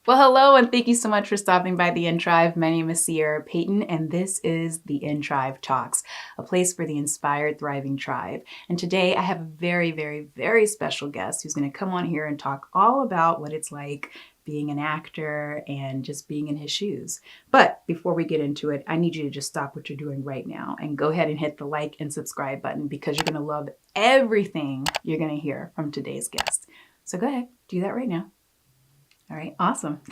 Well, hello, and thank you so much for stopping by the In Trive. My name is Sierra Payton, and this is the In Trive Talks, a place for the inspired, thriving tribe. And today I have a very, very, very special guest who's going to come on here and talk all about what it's like being an actor and just being in his shoes. But before we get into it, I need you to just stop what you're doing right now and go ahead and hit the like and subscribe button because you're going to love everything you're going to hear from today's guest. So go ahead, do that right now. All right, awesome.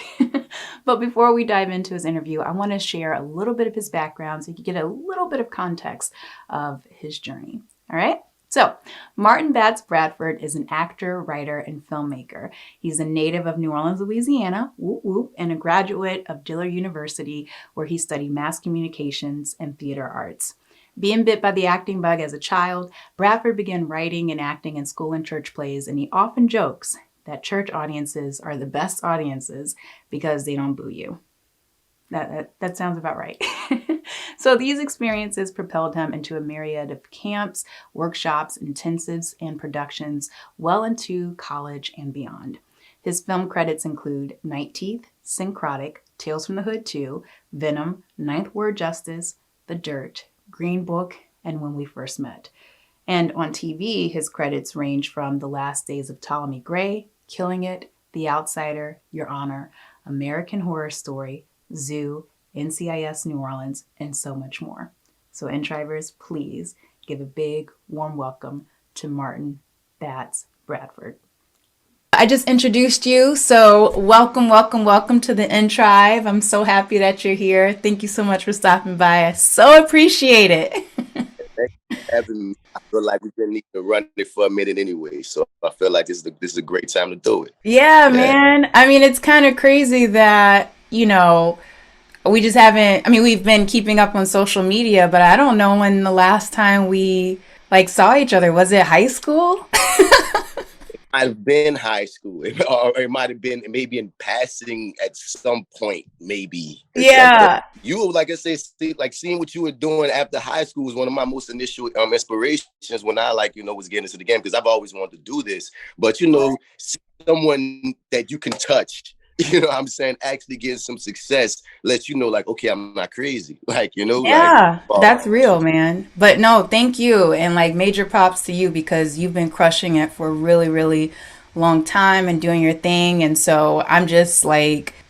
But before we dive into his interview, I want to share a little bit of his background so you can get a little bit of context of his journey. All right. So, Martin Batts Bradford is an actor, writer, and filmmaker. He's a native of New Orleans, Louisiana, whoop, whoop, and a graduate of Dillard University, where he studied mass communications and theater arts. Being bit by the acting bug as a child, Bradford began writing and acting in school and church plays, and he often jokes that church audiences are the best audiences because they don't boo you. That sounds about right. So these experiences propelled him into a myriad of camps, workshops, intensives, and productions well into college and beyond. His film credits include Night Teeth, Syncrotic, Tales from the Hood 2, Venom, Ninth Ward Justice, The Dirt, Green Book, and When We First Met. And on TV, his credits range from The Last Days of Ptolemy Gray, Killing It, The Outsider, Your Honor, American Horror Story, Zoo, NCIS New Orleans, and so much more. So, Intrivers, please give a big, warm welcome to Martin Batts Bradford. I just introduced you, so welcome, welcome, welcome to the In Trive. I'm so happy that you're here. Thank you so much for stopping by. I so appreciate it. Thanks for having me. I feel like we've been needing to run it for a minute anyway, so I feel like this is a great time to do it. Yeah, Yeah. man. I mean, it's kind of crazy that, we just haven't, we've been keeping up on social media, but I don't know when the last time we saw each other. Was it high school? Might have been high school, or it might have been maybe in passing at some point, maybe at some point. Yeah. You, like I said, seeing what you were doing after high school was one of my most initial inspirations when I was getting into the game because I've always wanted to do this. But someone that you can touch. What I'm saying, actually getting some success lets you know, like, okay, I'm not crazy. Yeah, that's real, man. But no, thank you. And major props to you because you've been crushing it for a really, really long time and doing your thing. And so I'm just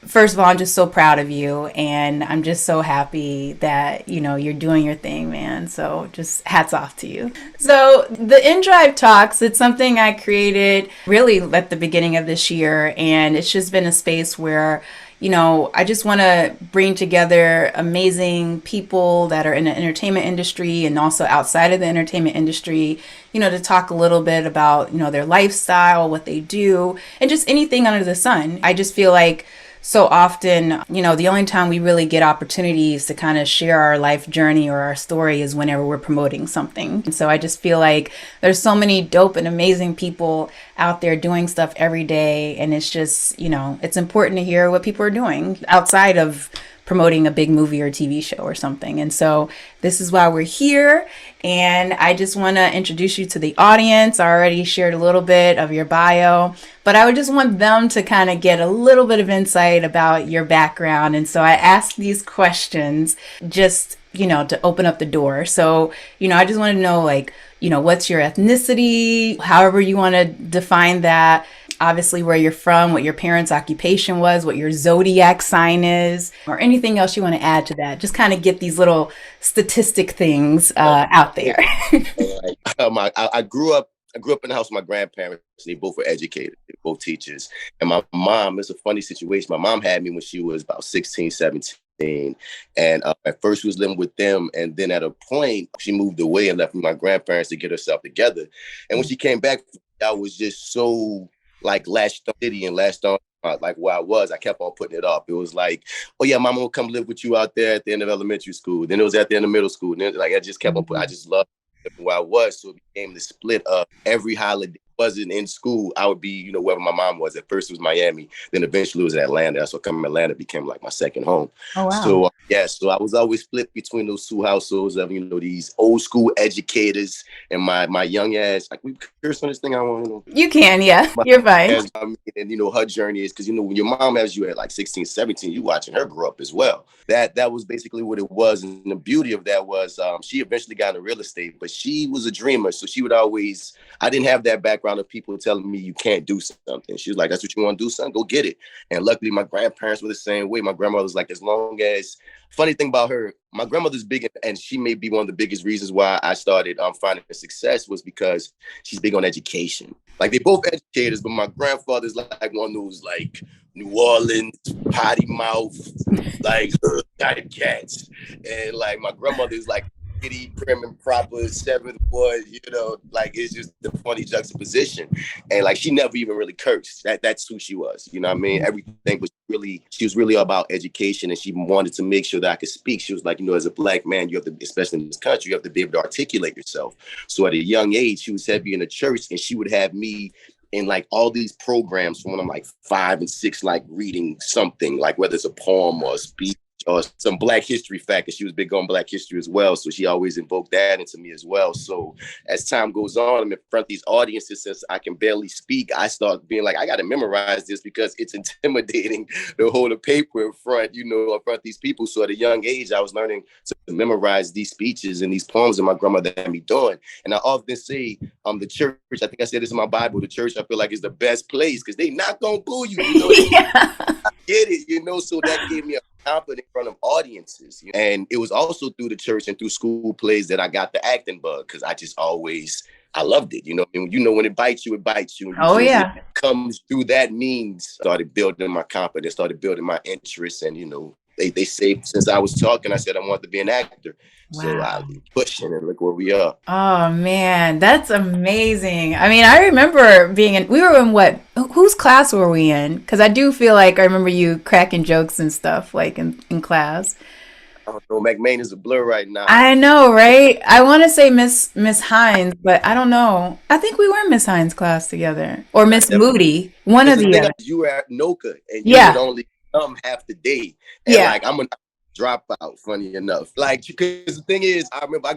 first of all, I'm just so proud of you. And I'm just so happy that, you're doing your thing, man. So just hats off to you. So the In Drive Talks, it's something I created really at the beginning of this year. And it's just been a space where I just want to bring together amazing people that are in the entertainment industry and also outside of the entertainment industry, to talk a little bit about, their lifestyle, what they do, and just anything under the sun. I just feel like so often, the only time we really get opportunities to kind of share our life journey or our story is whenever we're promoting something. And so I just feel like there's so many dope and amazing people out there doing stuff every day. And it's just, it's important to hear what people are doing outside of promoting a big movie or TV show or something. And so this is why we're here. And I just want to introduce you to the audience. I already shared a little bit of your bio, but I would just want them to kind of get a little bit of insight about your background. And so I asked these questions just, to open up the door. So, I just want to know, what's your ethnicity, however you want to define that. Obviously, where you're from, what your parents' occupation was, what your zodiac sign is, or anything else you want to add to that. Just kind of get these little statistic things out there. I grew up. I grew up in the house with my grandparents. They both were educated, both teachers. And my mom, it's a funny situation. My mom had me when she was about 16, 17. And at first she was living with them. And then at a point, she moved away and left with my grandparents to get herself together. And when she came back, I was just so latched on city and latched on where I was. I kept on putting it off. It was like, oh yeah, mama will come live with you out there at the end of elementary school. Then it was at the end of middle school. And then I just kept on putting, I just loved where I was. So it became the split of every holiday wasn't in school, I would be, wherever my mom was. At first it was Miami, then eventually it was Atlanta. So coming to Atlanta became like my second home. Oh, wow. So so I was always split between those two households of, these old school educators and my young ass. Like, we curse on this thing. I want to. You can, yeah. You're fine. And her journey is because when your mom has you at like 16, 17, you watching her grow up as well. That was basically what it was. And the beauty of that was she eventually got into real estate, but she was a dreamer. So she would always, I didn't have that background of people telling me you can't do something. She was like, that's what you want to do, son? Go get it. And luckily my grandparents were the same way. My grandmother was like, as long as, funny thing about her, my grandmother's big, and she may be one of the biggest reasons why I started finding success was because she's big on education. Like, they both educators, but my grandfather's like one of those like New Orleans potty mouth, like type cats, and like my grandmother's like kitty, prim and proper, seventh ward, like it's just the funny juxtaposition. And like she never even really cursed. That's who she was. You know what I mean? Everything was she was really about education, and she wanted to make sure that I could speak. She was like, as a Black man, you have to, especially in this country, you have to be able to articulate yourself. So at a young age, she was heavy in the church, and she would have me in like all these programs from when I'm like 5 and 6, like reading something, like whether it's a poem or a speech or some Black history fact, because she was big on Black history as well. So she always invoked that into me as well. So as time goes on, I'm in front of these audiences, since I can barely speak, I start being like, I got to memorize this because it's intimidating to hold a paper in front, in front of these people. So at a young age, I was learning to memorize these speeches and these poems that my grandmother had me doing. And I often say, the church, I think I said this in my Bible, the church, I feel like, is the best place because they not going to boo you. Yeah. I get it, so that gave me a confident in front of audiences. And it was also through the church and through school plays that I got the acting bug, because I just always, I loved it. And when it bites you, it bites you. Oh, yeah. It comes through that means. Started building my confidence, started building my interests. And, they say since I was talking, I said I wanted to be an actor. Wow. So I pushing, and look where we are. Oh man, that's amazing. I mean, I remember we were in whose class were we in? Because I do feel like I remember you cracking jokes and stuff like in class. I don't know, McMain is a blur right now. I know, right? I want to say Miss Hines, but I don't know. I think we were in Miss Hines' class together, or Miss Moody, one of the other. You were at NOLA, and you would only come half the day. And like, I'm a dropout, funny enough. Like, because the thing is, I remember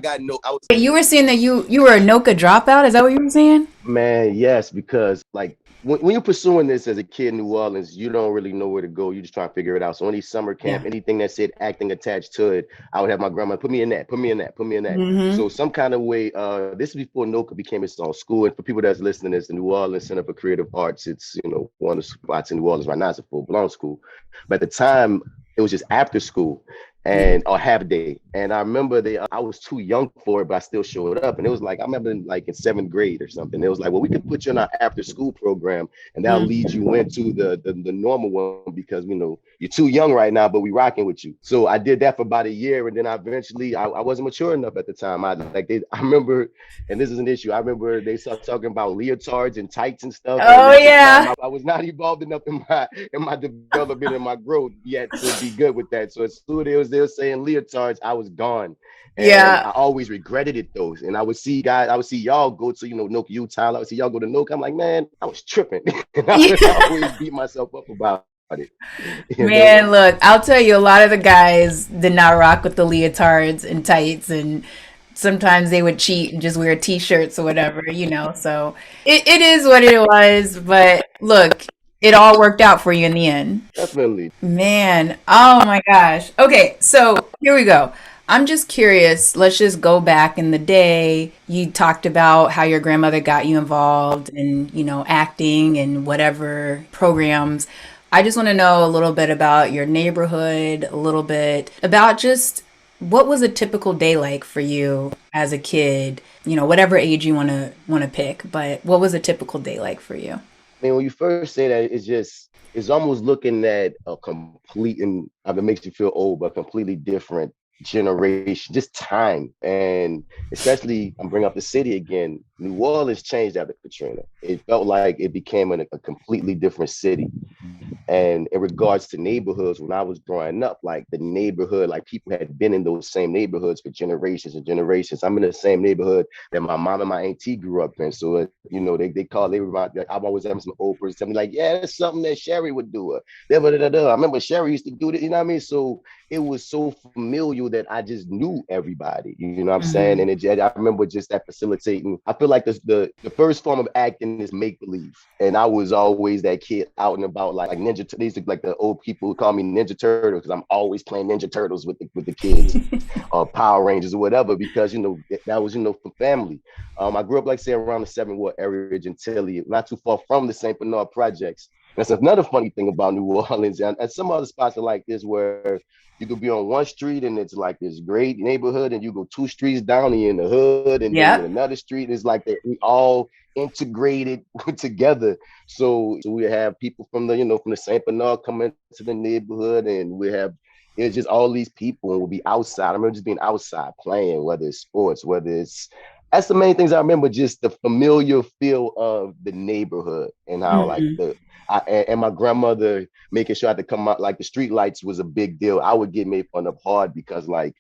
You were saying that you were a NOLA dropout? Is that what you were saying? Man, yes, because like when you're pursuing this as a kid in New Orleans, you don't really know where to go. You just try to figure it out. So any summer camp, anything that said acting attached to it, I would have my grandma put me in that. Mm-hmm. So some kind of way, this is before NOLA became its own school. And for people that's listening, it's the New Orleans Center for Creative Arts. It's, one of the spots in New Orleans right now. It's a full-blown school. But at the time, it was just after school or half a day. And I remember I was too young for it, but I still showed up. And it was like, I remember in 7th grade or something. It was like, well, we could put you in our after school program, and that'll lead you into the normal one, because, you're too young right now, but we rocking with you. So I did that for about a year. And then I wasn't mature enough at the time. I remember, and this is an issue, I remember they started talking about leotards and tights and stuff. Oh, and yeah. I was not evolved enough in my development and my growth yet to be good with that. So as soon as they were saying leotards, I was gone. And I always regretted it though. And I would see y'all go to, NOLA, Utah. I would see y'all go to NOLA. I'm like, man, I was tripping. And I would always beat myself up about it. Man, look, I'll tell you, a lot of the guys did not rock with the leotards and tights, and sometimes they would cheat and just wear t-shirts or whatever, so it is what it was. But look, it all worked out for you in the end. Definitely. Man, oh my gosh. Okay, so here we go. I'm just curious. Let's just go back in the day. You talked about how your grandmother got you involved in, acting and whatever programs. I just want to know a little bit about your neighborhood, a little bit about just what was a typical day like for you as a kid, whatever age you want to pick, but what was a typical day like for you? I mean, when you first say that, it's almost looking at a complete, and it makes you feel old, but completely different generation, just time. And especially, I'm bringing up the city again, New Orleans changed after Katrina. It felt like it became a completely different city. And in regards to neighborhoods, when I was growing up, like the neighborhood, like people had been in those same neighborhoods for generations and generations. I'm in the same neighborhood that my mom and my auntie grew up in. So, they remind, like, I'm always having some old person tell me, like, yeah, that's something that Sherry would do. I remember Sherry used to do it, you know what I mean? So it was so familiar that I just knew everybody, you know what I'm saying? Mhm. I remember just that facilitating. I feel like the first form of acting is make believe. And I was always that kid out and about, like Ninja. These like the old people who call me Ninja Turtle because I'm always playing Ninja Turtles with the kids, or Power Rangers or whatever, because that was for family. I grew up, like say, around the Seven Ward area, Gentilly, not too far from the St. Bernard projects. That's another funny thing about New Orleans, and some other spots are like this where you could be on one street and it's like this great neighborhood, and you go two streets down and you're in the hood, and then you're in Yep. another street. It's like that we all integrated together. So we have people from the Saint Bernard coming to the neighborhood, and it's just all these people, and we'll be outside. I remember just being outside playing, whether it's sports, whether it's that's the main things I remember, just the familiar feel of the neighborhood, and how like Mhm. and my grandmother making sure I had to come out, like the street lights was a big deal. I would get made fun of hard because, like,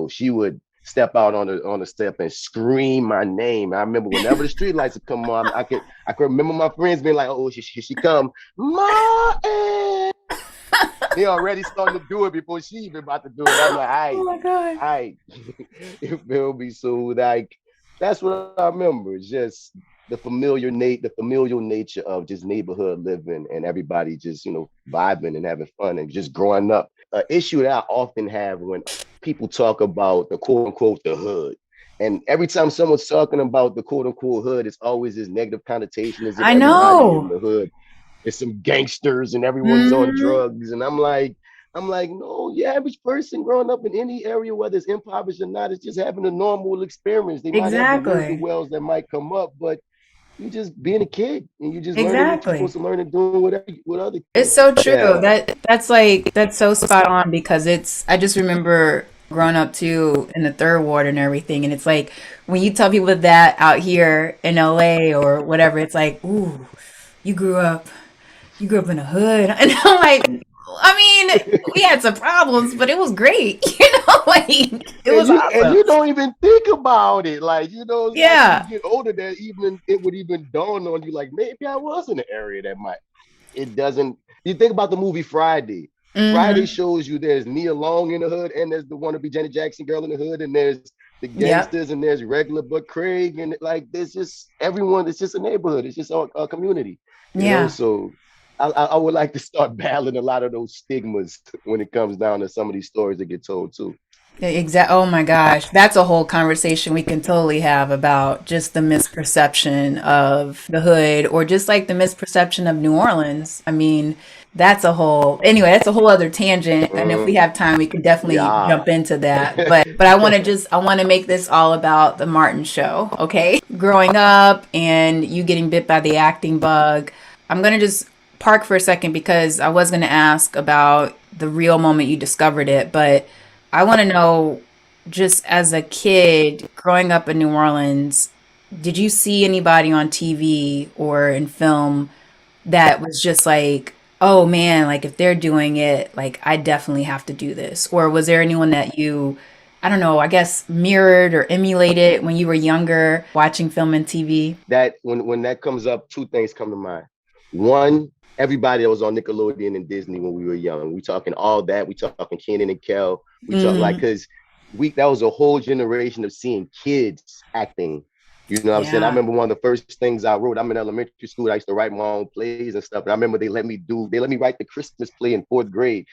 she would step out on the step and scream my name. I remember whenever the street lights would come on, I could remember my friends being like, "Oh, she come, Martin." They already starting to do it before she even about to do it. I'm like, Oh my God. I, you feel me? So like, that's what I remember. It's just the familial nature of just neighborhood living, and everybody just vibing and having fun and just growing up. An issue that I often have when people talk about the quote unquote the hood. And every time someone's talking about the quote unquote hood, it's always this negative connotation as if I everybody in know. the hood is some gangsters and everyone's on Mhm. drugs. And I'm like, no, the average person growing up in any area, whether it's impoverished or not, is just having a normal experience. They might have the woes and Exactly. wells that might come up, but you just being a kid and you just learning what you're supposed Exactly. to learn and doing whatever with other It's kids. so true. Yeah. That's so spot on because I just remember growing up too in the third ward and everything, and it's like when you tell people that out here in LA or whatever, it's like, ooh, you grew up you grew up in the hood. And I'm like, I mean, we had some problems, but it was great. Like it and was you and awesome. you don't even think about it, like it's not till you Yeah. get older that even it would even dawn on you, like maybe I was in an area that might. It doesn't. You think about the movie Friday. Friday Hmm. shows you there's Nia Long in the hood, and there's the wannabe Janet Jackson girl in the hood, and there's the Yep. gangsters, and there's regular Buck Craig, and like there's just everyone. It's just a neighborhood. It's just a community. Yeah. So I would like to start battling a lot of those stigmas when it comes down to some of these stories that get told too. Exact. Oh my gosh, that's a whole conversation we can totally have about just the misperception of the hood, or just like the misperception of New Orleans. I mean, that's a whole. Anyway, that's a whole other tangent, and if we Mm, have time, we could definitely yeah. jump into that. But I want to make this all about the Martin show. Okay, growing up and you getting bit by the acting bug. I'm gonna just park for a second because I was gonna ask about the real moment you discovered it, but. I want to know, just as a kid growing up in New Orleans, did you see anybody on TV or in film that was just like, oh man, like if they're doing it, like I definitely have to do this? Or was there anyone that you, I don't know, I guess mirrored or emulated when you were younger watching film and TV? That when that comes up, two things come to mind. One, everybody that was on Nickelodeon and Disney when we were young. We talking all that. We talking Kenan and Kel. We talk like Hmm. because we that was a whole generation of seeing kids acting. You know what I'm saying? I Yeah. remember one of the first things I wrote. I'm in elementary school. I used to write my own plays and stuff. And I remember they let me write the Christmas play in fourth grade.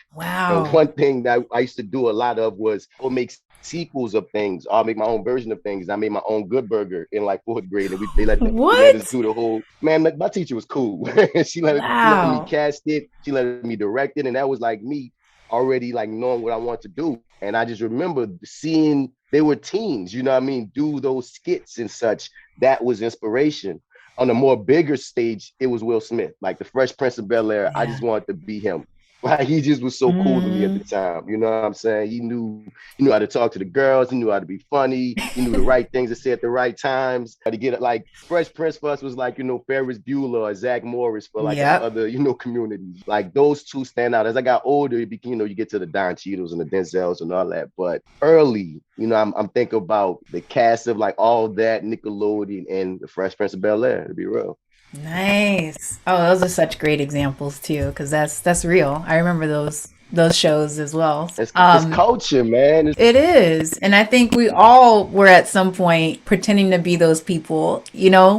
And Wow. one thing that I used to do a lot of was I would make sequels of things. I'll make my own version of things. I made my own Good Burger in like fourth grade, and they let us What? do the whole. Man, my teacher was cool. she let me Wow. cast it. She let me direct it, and that was like me already like knowing what I want to do. And I just remember seeing they were teens. You know what I mean? Do those skits and such. That was inspiration. On a more bigger stage, it was Will Smith, like the Fresh Prince of Bel Air. I Yeah. just wanted to be him. Like he just was so cool to me at the Mm. time. You know what I'm saying? He knew how to talk to the girls. He knew how to be funny. He knew the right things to say at the right times. How to get it like Fresh Prince for us was like, Ferris Bueller or Zach Morris for like Yep. other, communities. Like those two stand out. As I got older, it became, you get to the Don Cheadles and the Denzels and all that. But early, I'm thinking about the cast of like all that, Nickelodeon and the Fresh Prince of Bel-Air, to be real. Nice. Oh, those are such great examples too, because that's real. I remember those shows as well. It's culture, man. It is. And I think we all were at some point pretending to be those people,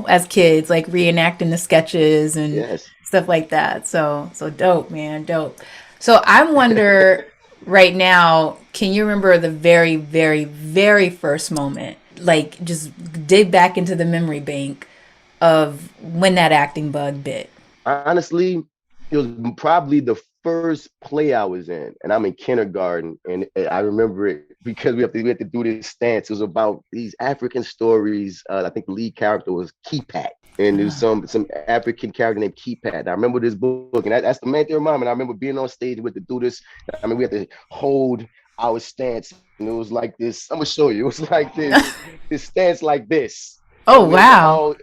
as kids, like reenacting the sketches and Yes. stuff like that. So dope, man, dope. So I wonder right now, can you remember the very, very, very first moment? Like just dig back into the memory bank of when that acting bug bit. Honestly, it was probably the first play I was in, and I'm in kindergarten, and I remember it because we had to do this stance. It was about these African stories. I think the lead character was Keepat, and there's some African character named Keepat. And I remember this book, and that's the main thing, mom. And I remember being on stage with to do this. I mean, we had to hold our stance, and it was like this. I'm gonna show you. It was like this stance like this. Oh, And we had to wow. all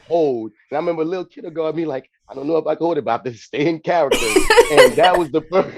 hold. And I remember a little kid ago, me like, I don't know if I can hold it, but I have to stay in character. And that was the first.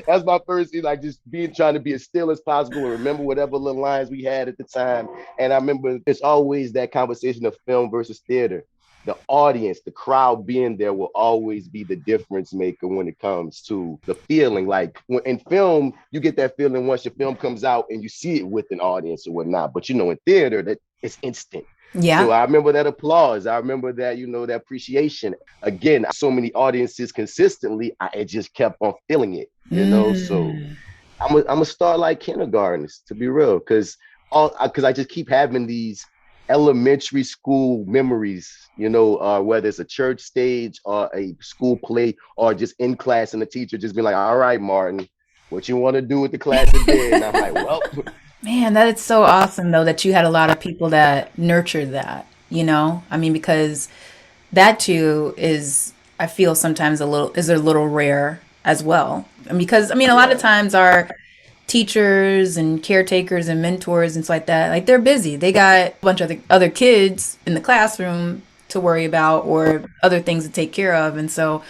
That's my first, like just trying to be as still as possible and remember whatever little lines we had at the time. And I remember it's always that conversation of film versus theater. The audience, the crowd being there will always be the difference maker when it comes to the feeling. Like in film, you get that feeling once your film comes out and you see it with an audience or whatnot. But in theater, that it's instant. So Yeah. I remember that applause. I remember that, that appreciation. Again, so many audiences consistently, I just kept on feeling it. So Mm. I'm gonna start like kindergartners to be real, because I just keep having these elementary school memories. Whether it's a church stage or a school play or just in class and the teacher just being like, "All right, Martin, what you want to do with the class today?" And I'm like, "Well, Man, that is so awesome though that you had a lot of people that nurtured that. I mean, because that too is, I feel sometimes a little rare as well. And because I mean a lot of yeah, times our teachers and caretakers and mentors and stuff like that, like they're busy. They got a bunch of other kids in the classroom to worry about or other things to take care of. And so,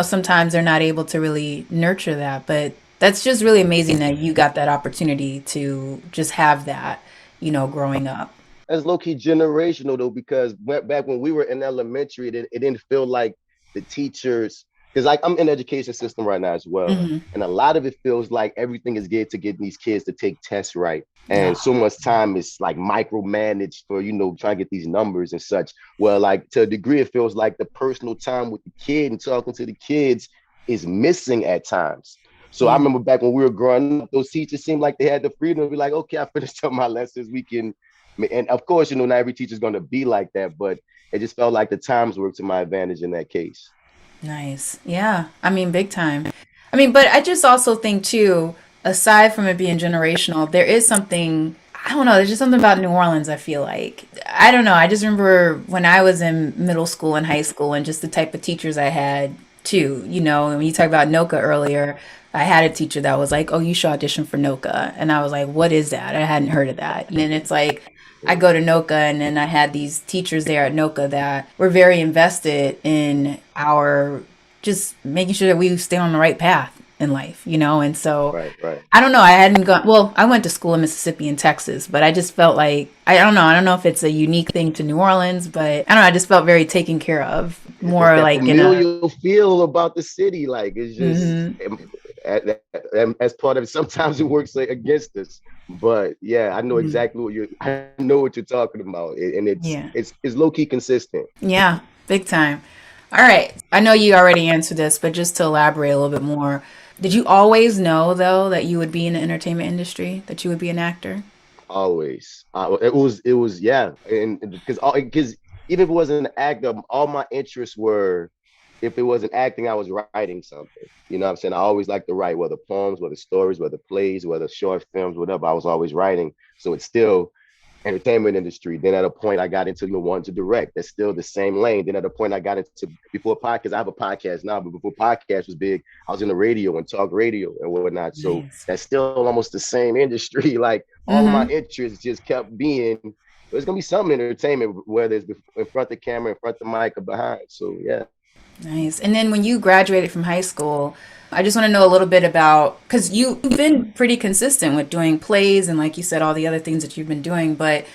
sometimes they're not able to really nurture that. But that's just really amazing that you got that opportunity to just have that, growing up. that's low key generational though, because back when we were in elementary, it didn't feel like the teachers, because like I'm in the education system right now as well, Hmm. and a lot of it feels like everything is geared to getting these kids to take tests right, and Yeah. so much time is like micromanaged for trying to get these numbers and such. Well, like to a degree, it feels like the personal time with the kid and talking to the kids is missing at times. So I Mm. remember back when we were growing up, those teachers seemed like they had the freedom to be like, okay, I finished up my lessons. We can, and of course, not every teacher's going to be like that, but it just felt like the times worked to my advantage in that case. Nice. Yeah. I mean, big time. I mean, but I just also think too, aside from it being generational, there is something, I don't know, there's just something about New Orleans, I feel like. I don't know. I just remember when I was in middle school and high school and just the type of teachers I had too. And when you talk about NOCA earlier, I had a teacher that was like, "Oh, you should audition for NOCA." And I was like, "What is that?" I hadn't heard of that. And then it's like, I go to NOCA, and then I had these teachers there at NOCA that were very invested in our just making sure that we stay on the right path in life. And so Right, right. I don't know. I hadn't gone, well, I went to school in Mississippi and Texas, but I just felt like, I don't know. I don't know if it's a unique thing to New Orleans, but I don't know. I just felt very taken care of, It's more that like in a, familial feel about the city. Like it's just mhm. as part of it. Sometimes it works against us, but yeah, I know exactly I know what you're talking about, and it's Yeah. it's it's low key consistent. Yeah. Big time. All right. I know you already answered this, but just to elaborate a little bit more, did you always know though that you would be in the entertainment industry, that you would be an actor? Always. It was yeah, and because even if it wasn't an actor, all my interests were. If it wasn't acting, I was writing something. You know what I'm saying? I always liked to write, whether poems, whether stories, whether plays, whether short films, whatever. I was always writing. So it's still entertainment industry. Then at a point I got into wanting to direct. That's still the same lane. Then at a point I got into before podcast. I have a podcast now, but before podcast was big, I was in the radio and talk radio and whatnot. So Nice. that's still almost the same industry. Like all of my Mm-hmm. interests just kept being. There's gonna be some entertainment, whether it's in front of the camera, in front of the mic, or behind. So yeah. Nice. And then when you graduated from high school, I just want to know a little bit about, because you've been pretty consistent with doing plays and, like you said, all the other things that you've been doing. But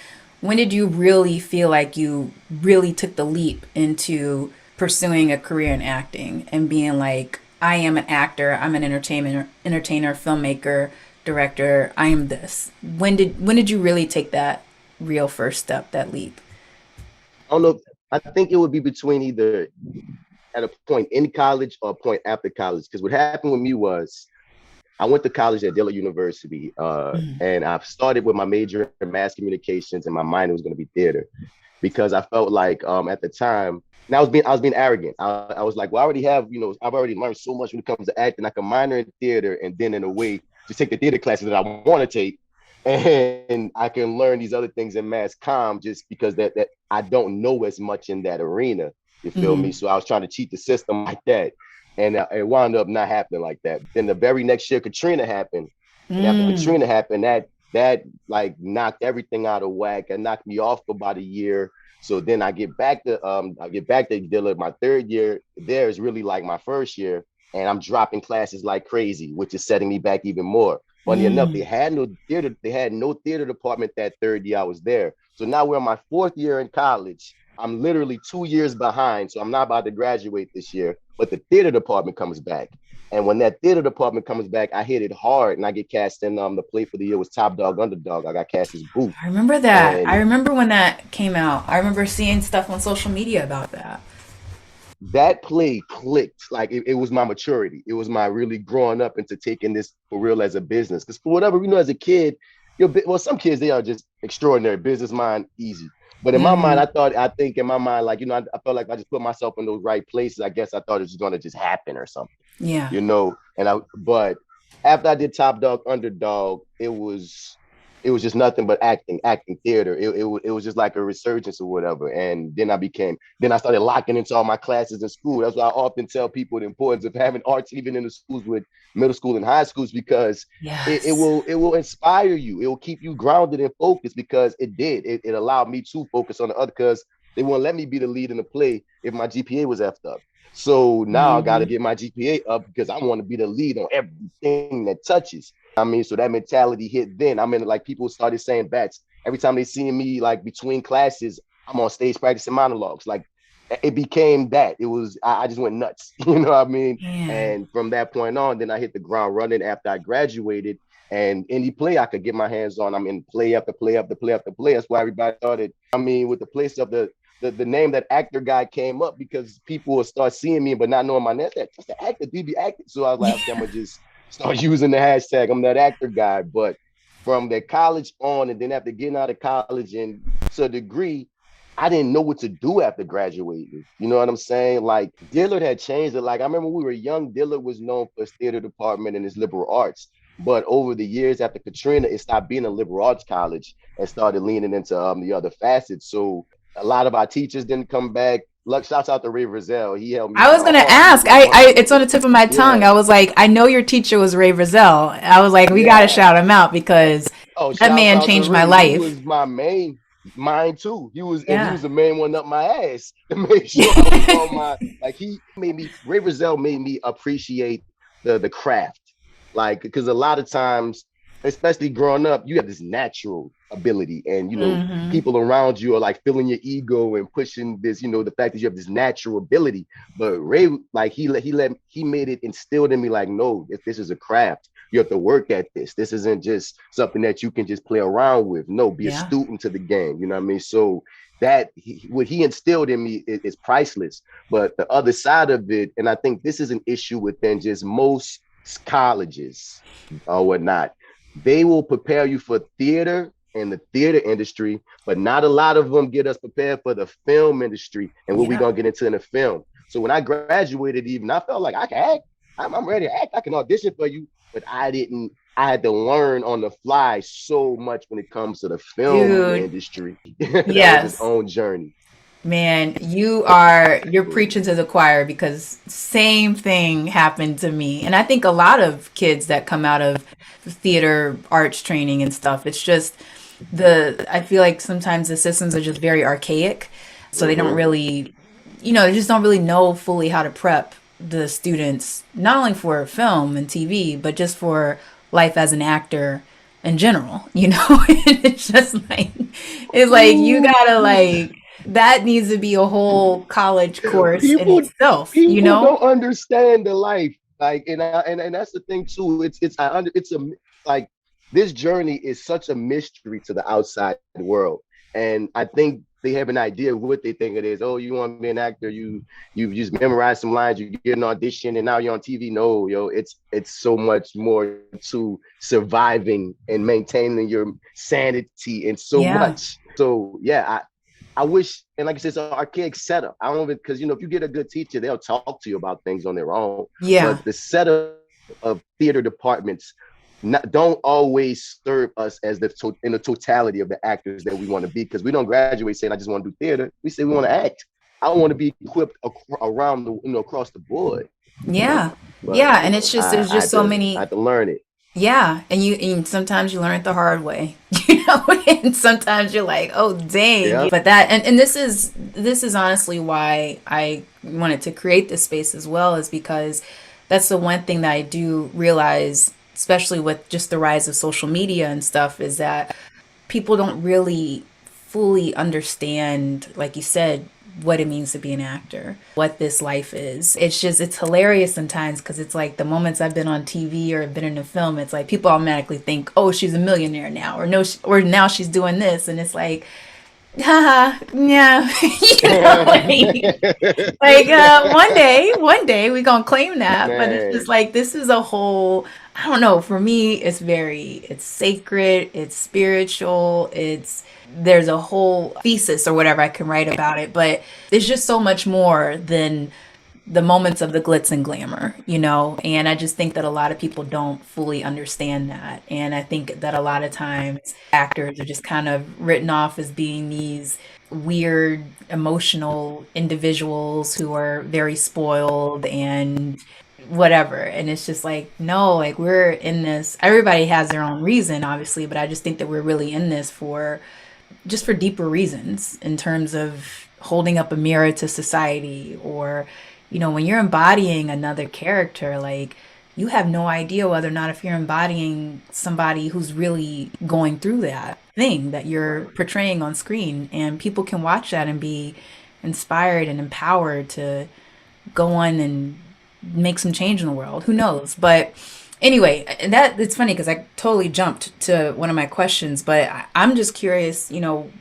when did you really feel like you really took the leap into pursuing a career in acting and being like, I am an actor, I'm an entertainer, filmmaker, director, I am this. When did you really take that real first step, that leap? I don't know. I think it would be between either at a point in college or a point after college. Because what happened with me was I went to college at Dillard University, and I started with my major in mass communications, and my minor was going to be theater because I felt like at the time, and I was being arrogant. I was like, well, I already have, I've already learned so much when it comes to acting. I can minor in theater, and then in a way, just take the theater classes that I want to take, and I can learn these other things in mass comm just because that I don't know as much in that arena. You feel me? Mm-hmm. So I was trying to cheat the system like that, and it wound up not happening like that. Then the very next year, Katrina happened, and after Mm. Katrina happened, that like knocked everything out of whack and knocked me off for about a year. So then I get back to Dillard. My third year there is really like my first year, and I'm dropping classes like crazy, which is setting me back even more. Funny enough, Mm. they had no theater department that third year I was there. So now we're in my fourth year in college. I'm literally 2 years behind. So I'm not about to graduate this year, but the theater department comes back. And when that theater department comes back, I hit it hard and I get cast in the play for the year was Top Dog Underdog. I got cast as Booth. I remember that. I And remember when that came out. I remember seeing stuff on social media about that. that play clicked. Like it was my maturity. It was my really growing up into taking this for real as a business. Because for whatever, as a kid, well, some kids, they are just extraordinary business mind, easy. But in my mind, Mm. I think in my mind, like, I felt like I just put myself in those right places. I guess I thought it was going to just happen or something. Yeah. But after I did Top Dog Underdog, it was just nothing but acting theater. It was just like a resurgence or whatever. And then I started locking into all my classes in school. That's why I often tell people the importance of having arts even in the schools with middle school and high schools, because it Yes. will inspire you. It will keep you grounded and focused, because it allowed me to focus on the other, because they won't let me be the lead in the play if my GPA was effed up. So now I got to Hmm. get my GPA up because I want to be the lead on everything that touches. I mean, so that mentality hit then. I mean, like, people started saying bats. Every time they see me, like, between classes, I'm on stage practicing monologues. Like, it became that. I just went nuts. You know what I mean? Man. And from that point on, then I hit the ground running after I graduated. And any play I could get my hands on, I'm in play after play after play after play. That's why everybody started. I mean, with the play stuff, the name that actor guy came up because people will start seeing me but not knowing my name. That's the actor, DB acting. So I was like, okay, I'm gonna just start using the hashtag. I'm that actor guy. But from the college on, and then after getting out of college and to a degree, I didn't know what to do after graduating. You know what I'm saying? Like, Dillard had changed it. Like, I remember when we were young, Dillard was known for his theater department and his liberal arts. But over the years after Katrina, it stopped being a liberal arts college and started leaning into the other facets. So a lot of our teachers didn't come back. Look, shouts out to Ray Rizal. He helped me I was out gonna hard. He was ask. like one of It's on the tip of my tongue. yeah, I was like, I know your teacher was Ray Brazell. I was like, we gotta yeah. shout him out because Oh, that shouts man out to changed my Ray. He life. was my mine too. He Yeah. was the main one up my ass to make sure I was on my, like, Ray Rizal made me appreciate the craft. Like, because a lot of times, especially growing up, you have this natural ability, and Hmm. people around you are like filling your ego and pushing this, the fact that you have this natural ability. But Ray, like, he made it instilled in me, like, no, if this is a craft, you have to work at this. This isn't just something that you can just play around with. No, be a Yeah. student to the game. You know what I mean? So what he instilled in me is priceless. But the other side of it, and I think this is an issue within just most colleges or whatnot, they will prepare you for theater and the theater industry, but not a lot of them get us prepared for the film industry and what we're Yeah. gonna get into in the film. So when I graduated, even I felt like I can act. I'm ready to act. I can audition for you, but I didn't. I had to learn on the fly so much when it comes to the film Dude, industry. That was its yes. own journey. Man, you're Yeah. preaching to the choir because same thing happened to me. And I think a lot of kids that come out of theater arts training and stuff, it's just I feel like sometimes the systems are just very archaic. So they don't Mm-hmm. really, they just don't really know fully how to prep the students, not only for film and TV, but just for life as an actor in general, And it's like you Ooh, gotta that needs to be a whole college course in people itself, people don't understand the life. Like, and that's the thing too. It's a like this journey is such a mystery to the outside world. And I think they have an idea of what they think it is. Oh, you want to be an actor, you just memorize some lines, you get an audition, and now you're on TV. No, yo, it's so much more to surviving and maintaining your sanity and so Yeah. much. So yeah, I wish, and like I said, it's an archaic setup. I don't even, because if you get a good teacher, they'll talk to you about things on their own. Yeah. But the setup of theater departments don't always serve us as in the totality of the actors that we want to be, because we don't graduate saying I just want to do theater. We say we want to act. I want to be equipped around across the board. You know, Yeah. but Yeah. And it's just there's I just had so I many. had to learn it. Yeah, and sometimes you learn it the hard way, and sometimes you're like, oh dang. Yeah. But and this is honestly why I wanted to create this space as well, is because that's the one thing that I do realize, especially with just the rise of social media and stuff, is that people don't really fully understand, like you said, what it means to be an actor, what this life is. It's hilarious sometimes because it's like the moments I've been on TV or been in a film, it's like people automatically think, oh, she's a millionaire now, or no, or now she's doing this. And it's like, haha, yeah, one day we gonna claim that, but it's just Man. like this is a whole. I don't know. For me, it's sacred, it's spiritual, there's a whole thesis or whatever I can write about it, but there's just so much more than the moments of the glitz and glamour. And I just think that a lot of people don't fully understand that. And I think that a lot of times actors are just kind of written off as being these weird, emotional individuals who are very spoiled and whatever. And it's just like, no, like we're in this, everybody has their own reason, obviously, but I just think that we're really in this for deeper reasons in terms of holding up a mirror to society, or when you're embodying another character, like you have no idea whether or not if you're embodying somebody who's really going through that thing that you're Right. portraying on screen, and people can watch that and be inspired and empowered to go on and make some change in the world. Who knows? But anyway, and that it's funny because I totally jumped to one of my questions, but I'm just curious,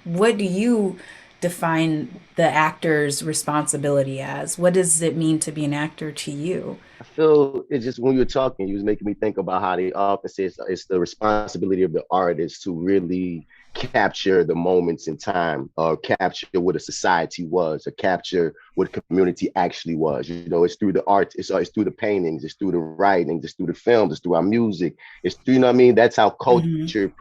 what do you define the actor's responsibility as? What does it mean to be an actor to you? I feel it's just when you were talking, you was making me think about how they often say it's the responsibility of the artist to really capture the moments in time, or capture what a society was, or capture what community actually was. It's through the art, it's through the paintings, it's through the writings, it's through the films, it's through our music, it's through, what I mean? That's how Hmm. culture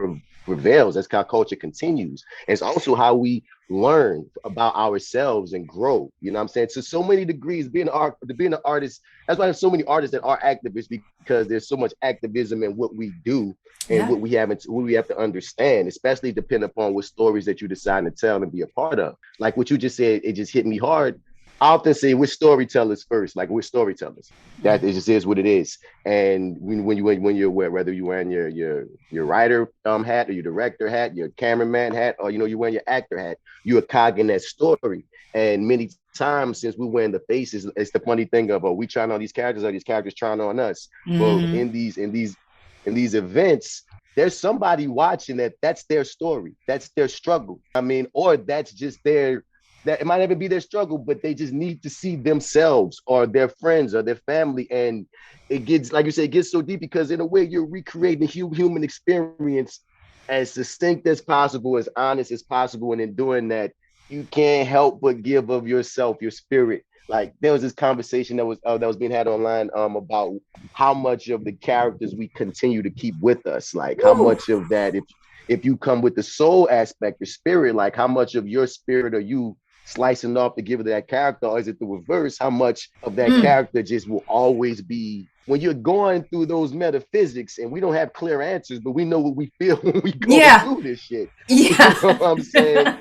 prevails. That's how culture continues. And it's also how we learn about ourselves and grow. You know what I'm saying? To so many degrees, being an artist, that's why there's so many artists that are activists, because there's so much activism in what we do and Yeah. what we have to understand, especially depending upon what stories that you decide to tell and be a part of. Like what you just said, it just hit me hard. I often say we're storytellers first, like we're storytellers. That it just is what it is. And when you're whether you're wearing your writer hat, or your director hat, your cameraman hat, or you're wearing your actor hat, you're a cog in that story. And many times since we wearing the faces, it's the funny thing of, we trying on these characters, or these characters trying on us. Well, Hmm. in these events, there's somebody watching that's their story, that's their struggle. I mean, or that's just that it might even be their struggle, but they just need to see themselves or their friends or their family. And it gets, like you say, it gets so deep, because in a way you're recreating the human experience as distinct as possible, as honest as possible. And in doing that, you can't help but give of yourself, your spirit. Like there was this conversation that was being had online about how much of the characters we continue to keep with us, like how Woo. much of that if you come with the soul aspect, your spirit, like how much of your spirit are you slicing off to give it to that character, or is it the reverse? How much of that Mm. character just will always be when you're going through those metaphysics and we don't have clear answers, but we know what we feel when we going Yeah. through this shit. You know Yeah. what I'm saying?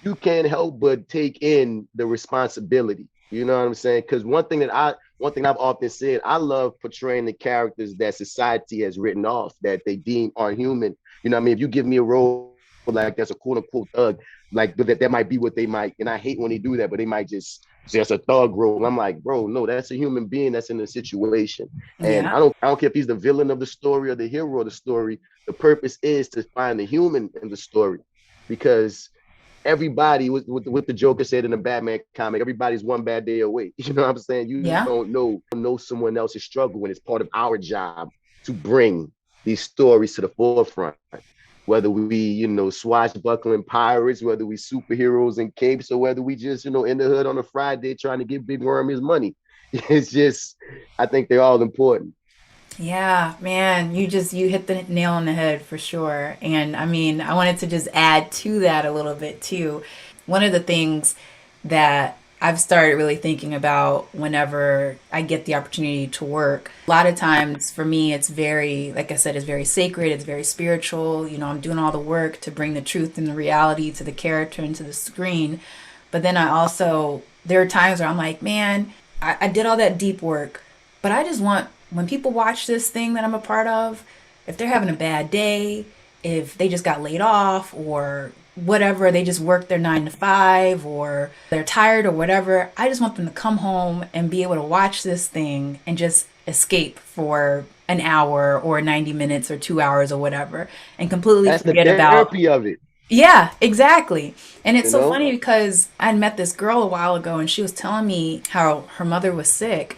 You can't help but take in the responsibility. You know what I'm saying? Because one thing I've often said, I love portraying the characters that society has written off that they deem aren't human. You know what I mean? If you give me a role like that's a quote unquote thug, like that might be what they might, and I hate when they do that, but they might just a thug role. I'm like, bro, no, that's a human being that's in a situation. And Yeah. I don't care if he's the villain of the story or the hero of the story. The purpose is to find the human in the story because everybody with the Joker said in the Batman comic, everybody's one bad day away. You know what I'm saying? You Yeah. don't know someone else's struggle, and it's part of our job to bring these stories to the forefront. Whether we, swashbuckling pirates, whether we superheroes in capes, or whether we just, in the hood on a Friday trying to give Big Worm his money. It's just, I think they're all important. Yeah, man, you hit the nail on the head for sure. And I mean, I wanted to just add to that a little bit too. One of the things that I've started really thinking about whenever I get the opportunity to work, a lot of times for me, it's very, like I said, it's very sacred, it's very spiritual. You know, I'm doing all the work to bring the truth and the reality to the character and to the screen. But then I also, there are times where I'm like, man, I did all that deep work, but I just want, when people watch this thing that I'm a part of, if they're having a bad day, if they just got laid off or whatever, they just work their 9 to 5 or they're tired or whatever, I just want them to come home and be able to watch this thing and just escape for an hour or 90 minutes or 2 hours or whatever and completely That's the forget about. therapy of it, Yeah, exactly. And it's you so know? funny because I met this girl a while ago and she was telling me how her mother was sick,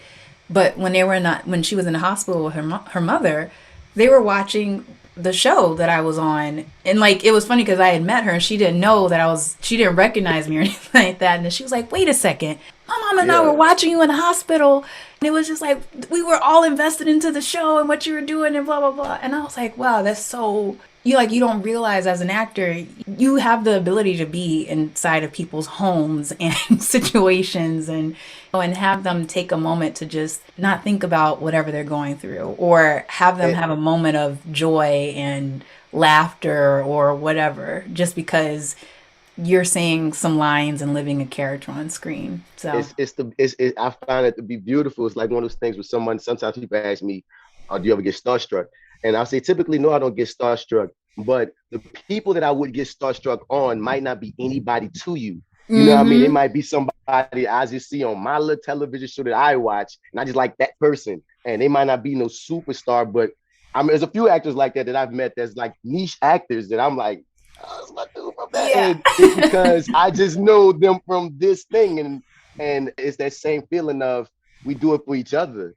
but when she was in the hospital with her mother, they were watching the show that I was on. And like it was funny because I had met her and she didn't know that she didn't recognize me or anything like that. And then she was like, "Wait a second. My mom and I were Yeah. watching you in the hospital." And it was just like we were all invested into the show and what you were doing and blah blah blah. And I was like, "Wow, that's so you don't realize as an actor you have the ability to be inside of people's homes and situations and have them take a moment to just not think about whatever they're going through or have them And have a moment of joy and laughter or whatever just because you're saying some lines and living a character on screen. So I find it to be beautiful. It's like one of those things where sometimes people ask me, do you ever get starstruck? And I say typically no, I don't get starstruck. But the people that I would get starstruck on might not be anybody to you. You know what I mean? It mm-hmm. might be somebody I just see on my little television show that I watch, and I just like that person. And they might not be no superstar, but I mean, there's a few actors like that I've met that's like niche actors that I'm like, oh, it's my dude from that. Yeah. And it's because I just know them from this thing. And it's that same feeling of we do it for each other.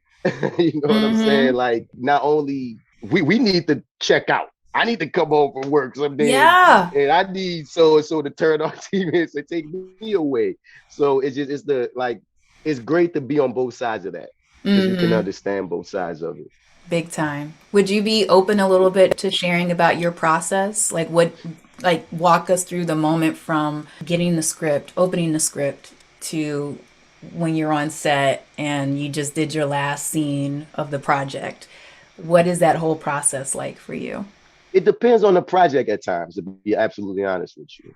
You know what I'm saying? mm-hmm. Like not only we need to check out. I need to come home from work someday Yeah. and I need so and so to turn on TV and say, take me away. So it's the like it's great to be on both sides of that because you can mm-hmm. understand both sides of it. Big time. Would you be open a little bit to sharing about your process? Like walk us through the moment from getting the script, opening the script to when you're on set and you just did your last scene of the project. What is that whole process like for you? It depends on the project at times, to be absolutely honest with you.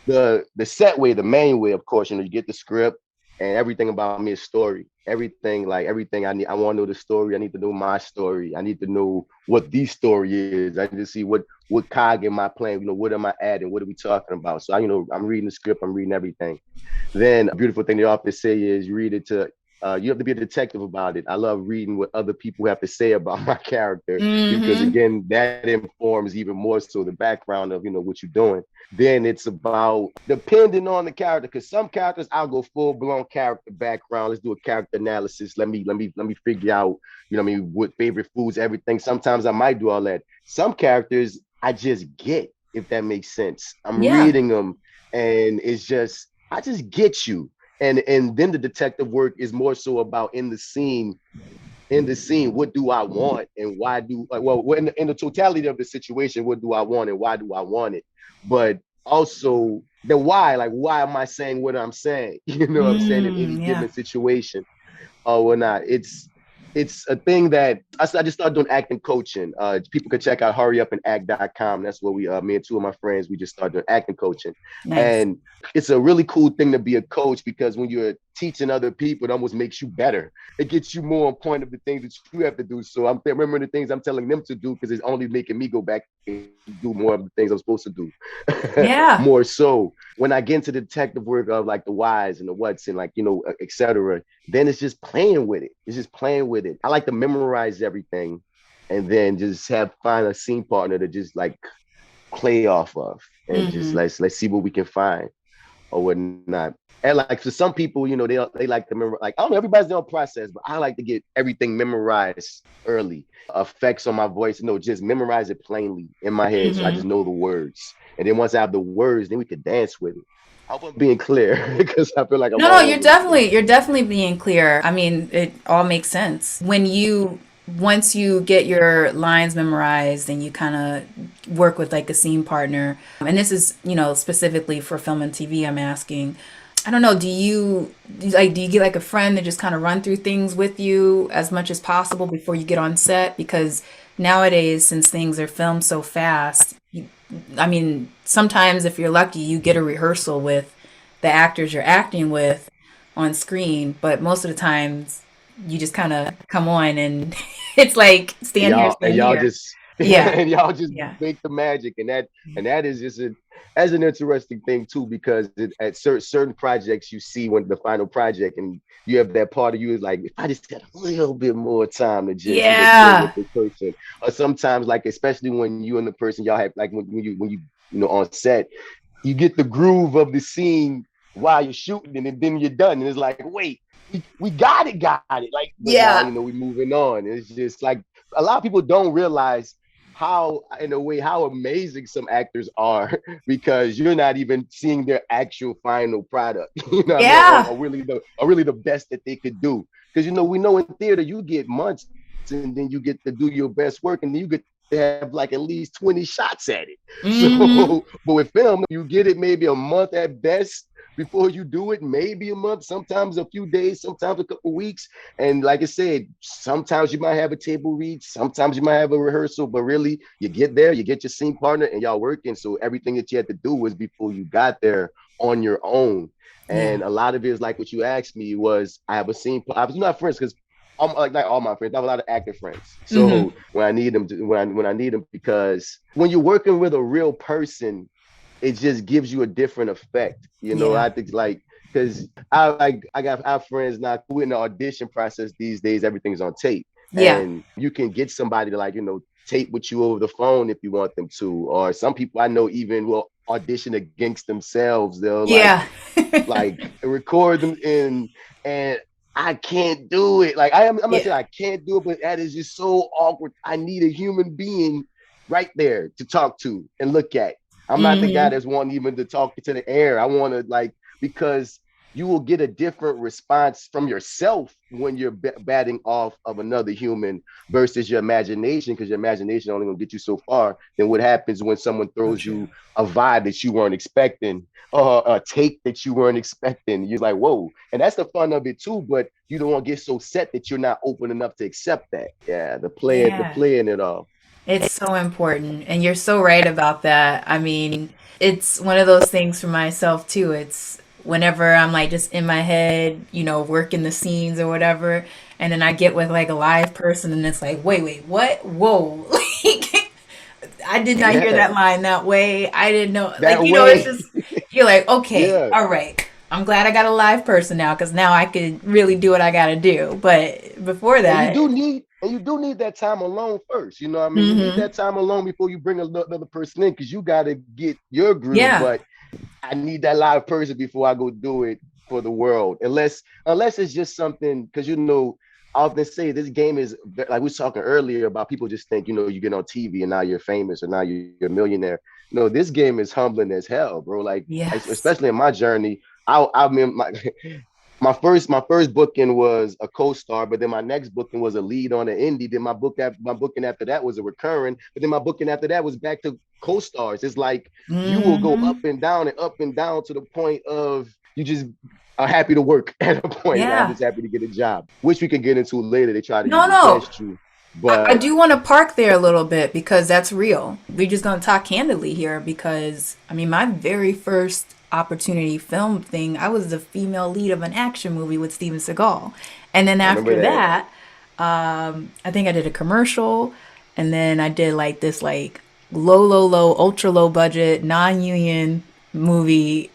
The set way, the main way, of course, you get the script and everything about me is story. Everything I need. I want to know the story. I need to know my story. I need to know what the story is. I need to see what cog am I playing. What am I adding? What are we talking about? So I'm reading the script. I'm reading everything. Then a beautiful thing they often say is you read it to you have to be a detective about it. I love reading what other people have to say about my character because Mm-hmm. again, that informs even more so the background of what you're doing. Then it's about depending on the character, because some characters I'll go full blown character background. Let's do a character analysis. Let me figure out, what favorite foods, everything. Sometimes I might do all that. Some characters I just get, if that makes sense. I'm Yeah. reading them and it's just I just get you. And then the detective work is more so about in the scene, what do I want and why do in the totality of the situation, what do I want and why do I want it? But also the why, like why am I saying what I'm saying? You know what I'm saying, in any Yeah. given situation or not. It's a thing that I just started doing acting coaching. People can check out hurryupandact.com. That's where me and two of my friends, we just started doing acting coaching. Nice. And it's a really cool thing to be a coach because when you're teaching other people, it almost makes you better. It gets you more on point of the things that you have to do. So I'm remembering the things I'm telling them to do because it's only making me go back and do more of the things I'm supposed to do. Yeah. More so when I get into the detective work of like the whys and the what's and like, etc., then it's just playing with it. It's just playing with it. I like to memorize everything and then just find a scene partner to just like play off of and just Hmm. let's see what we can find or whatnot. And like for some people, they like to remember, like, I don't know, everybody's their own process, but I like to get everything memorized early. Effects on my voice, just memorize it plainly in my head. So I Hmm. just know the words. And then once I have the words, then we can dance with it. I hope I'm being clear because I feel like I'm No, no, all over the place. you're definitely being clear. I mean, it all makes sense. Once you get your lines memorized and you kind of work with like a scene partner, and this is, specifically for film and TV, I'm asking, I don't know, do you get like a friend that just kind of run through things with you as much as possible before you get on set? Because nowadays, since things are filmed so fast, I mean, sometimes if you're lucky, you get a rehearsal with the actors you're acting with on screen, but most of the times you just kind of come on and it's like and y'all and stand y'all here. just Yeah. and y'all just Yeah. make the magic, and that is just as an interesting thing too, because at certain projects you see when the final project and you have that part of you is like, if I just had a little bit more time to just chill with Yeah. this person. Or sometimes, like, especially when you and the person y'all have, like, when you on set, you get the groove of the scene while you're shooting, and then you're done, and it's like, wait, we got it, like, but now Yeah. we moving on. It's just like a lot of people don't realize how, in a way, how amazing some actors are because you're not even seeing their actual final product. You know what I mean? Yeah. Or really the best that they could do. Because we know in theater you get months and then you get to do your best work and then you get to have like at least 20 shots at it. So, Hmm. but with film, you get it maybe a month at best before you do it, maybe a month, sometimes a few days, sometimes a couple weeks. And like I said, sometimes you might have a table read, sometimes you might have a rehearsal, but really you get there, you get your scene partner and y'all working. So everything that you had to do was before you got there on your own. Yeah. And a lot of it is like what you asked me was I have a scene, I was not friends because like not all my friends. I have a lot of active friends. Hmm. So when I need them, when I need them, because when you're working with a real person, it just gives you a different effect. Yeah. I think like because I got our friends now in the audition process these days, everything's on tape. Yeah. And you can get somebody to like, tape with you over the phone if you want them to. Or some people I know even will audition against themselves. They'll Yeah. like record them in and I can't do it. Like I'm not Yeah. saying I can't do it, but that is just so awkward. I need a human being right there to talk to and look at. I'm not the guy Hmm. that's wanting even to talk to the air. I want to like because you will get a different response from yourself when you're batting off of another human versus your imagination, because your imagination only gonna get you so far. Then what happens when someone So throws true. you a vibe that you weren't expecting, a take that you weren't expecting? You're like, whoa. And that's the fun of it too, but you don't want to get so set that you're not open enough to accept that. Yeah, the Yeah. play in it all. It's so important. And you're so right about that. I mean, it's one of those things for myself too. It's whenever I'm like just in my head, working the scenes or whatever, and then I get with like a live person and it's like, wait, what? Whoa. Like, I did not hear Yeah, that line that way. I didn't know. Like, that it's way. just, you're like, okay, Yeah. all right. I'm glad I got a live person now because now I could really do what I got to do. But before And that, you do need that time alone first. You know what I mean? You need hmm, that time alone before you bring another person in because you got to get your groove. yeah, But I need that live person before I go do it for the world. Unless it's just something because I often say this game is like we were talking earlier about people just think you get on TV and now you're famous or now you're a millionaire. No, this game is humbling as hell, bro. Like yes. especially in my journey. I mean, my first booking was a co-star, but then my next booking was a lead on an indie. Then my booking after that was a recurring, but then my booking after that was back to co-stars. It's like you will go up Hmm. and down and up and down to the point of you just are happy to work at a point. Like I'm Yeah. just happy to get a job, which we can get into later. They try to use No, no. against you, I but do want to park there a little bit because that's real. We're just going to talk candidly here because, I mean, my very first opportunity film thing, I was the female lead of an action movie with Steven Seagal. And then I remember after that. that, I think I did a commercial and then I did like this like low, ultra low budget, non-union movie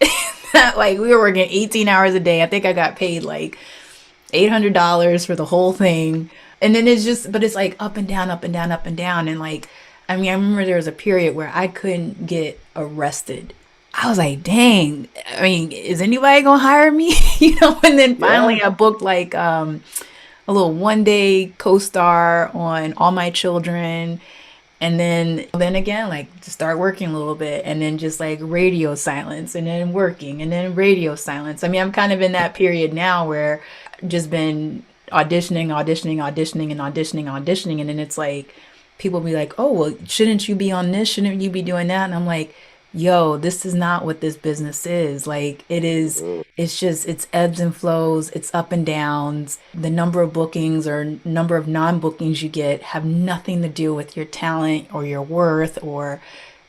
that like we were working 18 hours a day. I think I got paid like $800 for the whole thing. And then it's just, but it's like up and down, up and down, up and down. And like, I mean, I remember there was a period where I couldn't get arrested. I was like, dang, I mean, is anybody gonna hire me? And then Yeah. finally I booked like a little 1 day co-star on All My Children. And then again, like to start working a little bit and then just like radio silence and then working and then radio silence. I mean, I'm kind of in that period now where I've just been auditioning and auditioning. And then it's like people be like, oh, well, shouldn't you be on this? Shouldn't you be doing that? And I'm like, yo, this is not what this business is. Like it is, Mm-mm. it's just, it's ebbs and flows, it's up and downs. The number of bookings or number of non-bookings you get have nothing to do with your talent or your worth or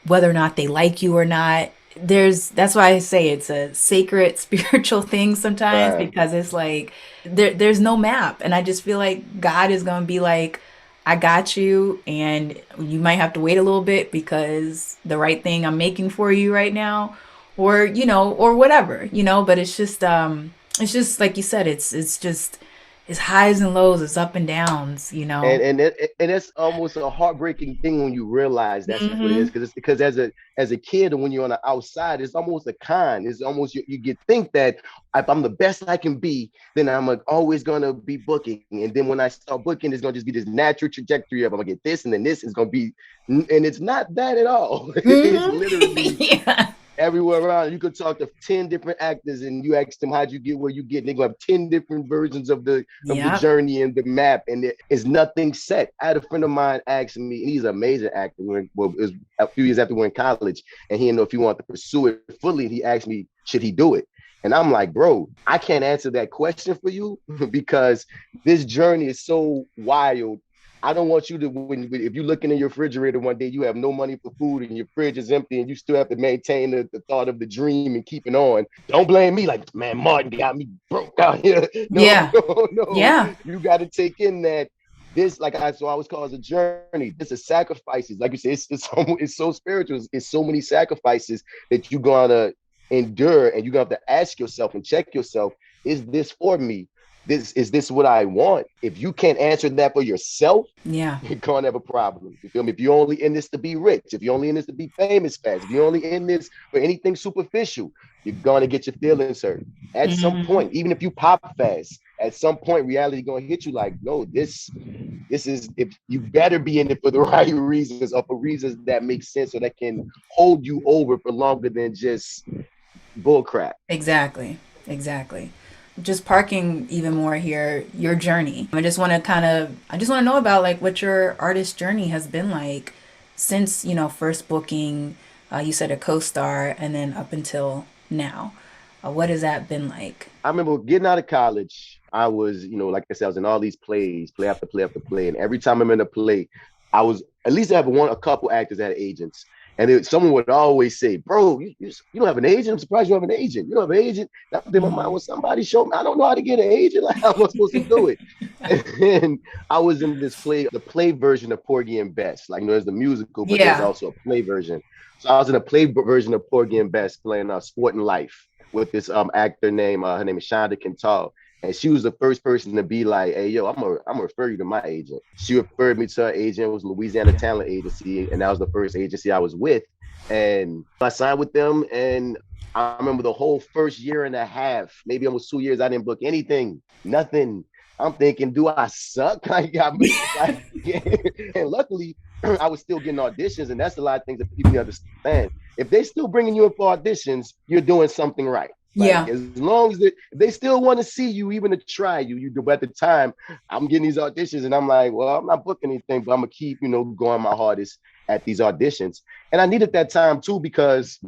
whether or not they like you or not. That's why I say it's a sacred spiritual thing sometimes Right. because it's like there's no map and I just feel like God is going to be like I got you and you might have to wait a little bit because the right thing I'm making for you right now or or whatever, but it's just like you said it's just it's highs and lows, it's up and downs. And it's almost a heartbreaking thing when you realize that's what it is Mhm. because as a kid and when you're on the outside it's almost a con. It's almost you get think that if I'm the best I can be then I'm always gonna be booking, and then when I start booking it's gonna just be this natural trajectory of I'm gonna get this and then this is gonna be, and it's not that at all. It's Mhm. literally Yeah. everywhere around. You could talk to 10 different actors and you ask them how'd you get where you get, and they're gonna have 10 different versions of the Yep. journey and the map, and it is nothing set. I had a friend of mine ask me, and he's an amazing actor. Well, it was a few years after we were in college, and he didn't know if he wanted to pursue it fully. He asked me, should he do it? And I'm like, bro, I can't answer that question for you because this journey is so wild. I don't want you to, if you're looking in your refrigerator one day, you have no money for food and your fridge is empty and you still have to maintain the thought of the dream and keeping on. Don't blame me like, man, Martin got me broke out here. No, Yeah. no, no. Yeah. You got to take in that this, like I always call it a journey. This is sacrifices. Like you said, it's so spiritual. It's so many sacrifices that you're going to endure, and you're going to have to ask yourself and check yourself, is this for me? This what I want? If you can't answer that for yourself, Yeah. you're gonna have a problem. You feel me? If you're only in this to be rich, if you're only in this to be famous fast, if you're only in this for anything superficial, you're gonna get your feelings hurt. At some Mhm. point, even if you pop fast, at some point reality gonna hit you like, no, this is, if you better be in it for the right reasons or for reasons that make sense or that can hold you over for longer than just bull crap. Exactly. Exactly. Just parking even more here, your journey. I just want to know about like what your artist journey has been like since, first booking, you said a co-star and then up until now. What has that been like? I remember getting out of college. I was, like I said, I was in all these plays, play after play after play. And every time I'm in a play, I was at least have a couple actors that had agents. And someone would always say, bro, you don't have an agent? I'm surprised you have an agent. You don't have an agent? That was in my mind. Mhm. Well, somebody showed me. I don't know how to get an agent. Like, how am I supposed to do it? And I was in this play, the play version of Porgy and Bess. Like, there's the musical, but there's Yeah. also a play version. So I was in a play version of Porgy and Bess playing Sport and Life with this actor named her name is Shonda Quintal. And she was the first person to be like, hey, yo, I'm gonna refer you to my agent. She referred me to her agent. It was Louisiana Talent Agency. And that was the first agency I was with. And I signed with them. And I remember the whole first year and a half, maybe almost 2 years, I didn't book anything, nothing. I'm thinking, do I suck? Like, and luckily, I was still getting auditions. And that's a lot of things that people need to understand. If they still bringing you in for auditions, you're doing something right. Like, Yeah. as long as they still want to see you, even to try you, you do. But at the time, I'm getting these auditions, and I'm like, well, I'm not booking anything, but I'm gonna keep, going my hardest at these auditions. And I needed that time too, because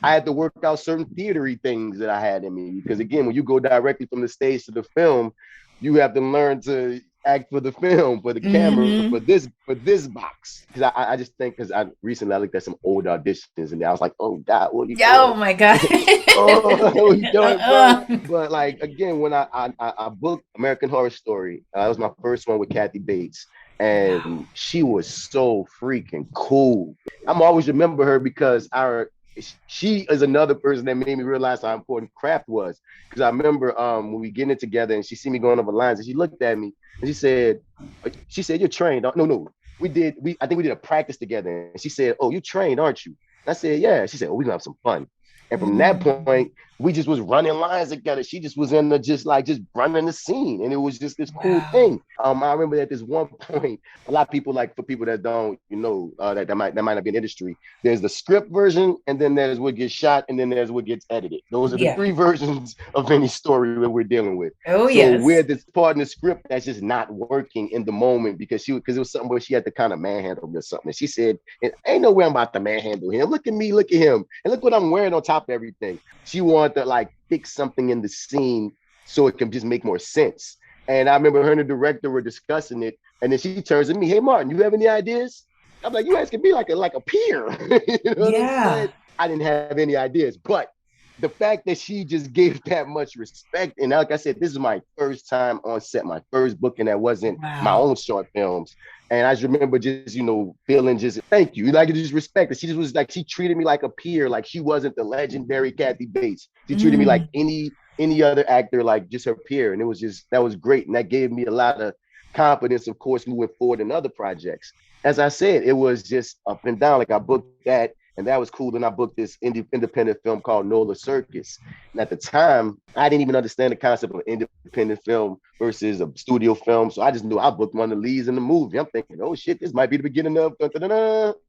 I had to work out certain theatery things that I had in me. Because again, when you go directly from the stage to the film, you have to learn to act for the film, for the camera, Mm-hmm. for this box. Because I just think, because I recently I looked at some old auditions, and I was like, oh God, what are you Oh doing? my God. Oh, what are you doing, bro? Uh-uh. But like again, when I booked American Horror Story, that was my first one with Kathy Bates, and she was so freaking cool. I'm always remember her because she is another person that made me realize how important craft was. Because I remember when we getting it together, and she see me going over lines, and she looked at me and she said, "You're trained." No, no, I think we did a practice together, and she said, "Oh, you trained, aren't you?" And I said, "Yeah." She said, "Oh, we gonna have some fun." And from that Mm. point, we just was running lines together. She just was in the just running the scene, and it was just this cool Wow. thing. I remember at this one point, a lot of people, like, for people that don't, that might not be in industry. There's the script version, and then there's what gets shot, and then there's what gets edited. Those are the Yeah. three versions of any story that we're dealing with. Oh, So we're yes. this part in the script that's just not working in the moment, because it was something where she had to kind of manhandle or something. And she said, "Ain't no way I'm about to manhandle him. Look at me, look at him, and look what I'm wearing on top of everything." She wanted to like fix something in the scene so it can just make more sense. And I remember her and the director were discussing it, and then she turns to me, "Hey, Martin, you have any ideas?" I'm like, "You asking me like a peer?" You know what I'm saying? Yeah. I didn't have any ideas, but the fact that she just gave that much respect, and like I said, this is my first time on set, my first booking that wasn't my Wow. own short films. And I just remember just, feeling just thank you. Like, just respect. She just was like, she treated me like a peer. Like, she wasn't the legendary Kathy Bates. She treated me like Mm. any other actor, like just her peer. And that was great. And that gave me a lot of confidence, of course, moving forward in other projects. As I said, it was just up and down. Like, I booked that, and that was cool. Then I booked this independent film called N.O.L.A Circus. And at the time, I didn't even understand the concept of independent film versus a studio film. So I just knew I booked one of the leads in the movie. I'm thinking, oh shit, this might be the beginning of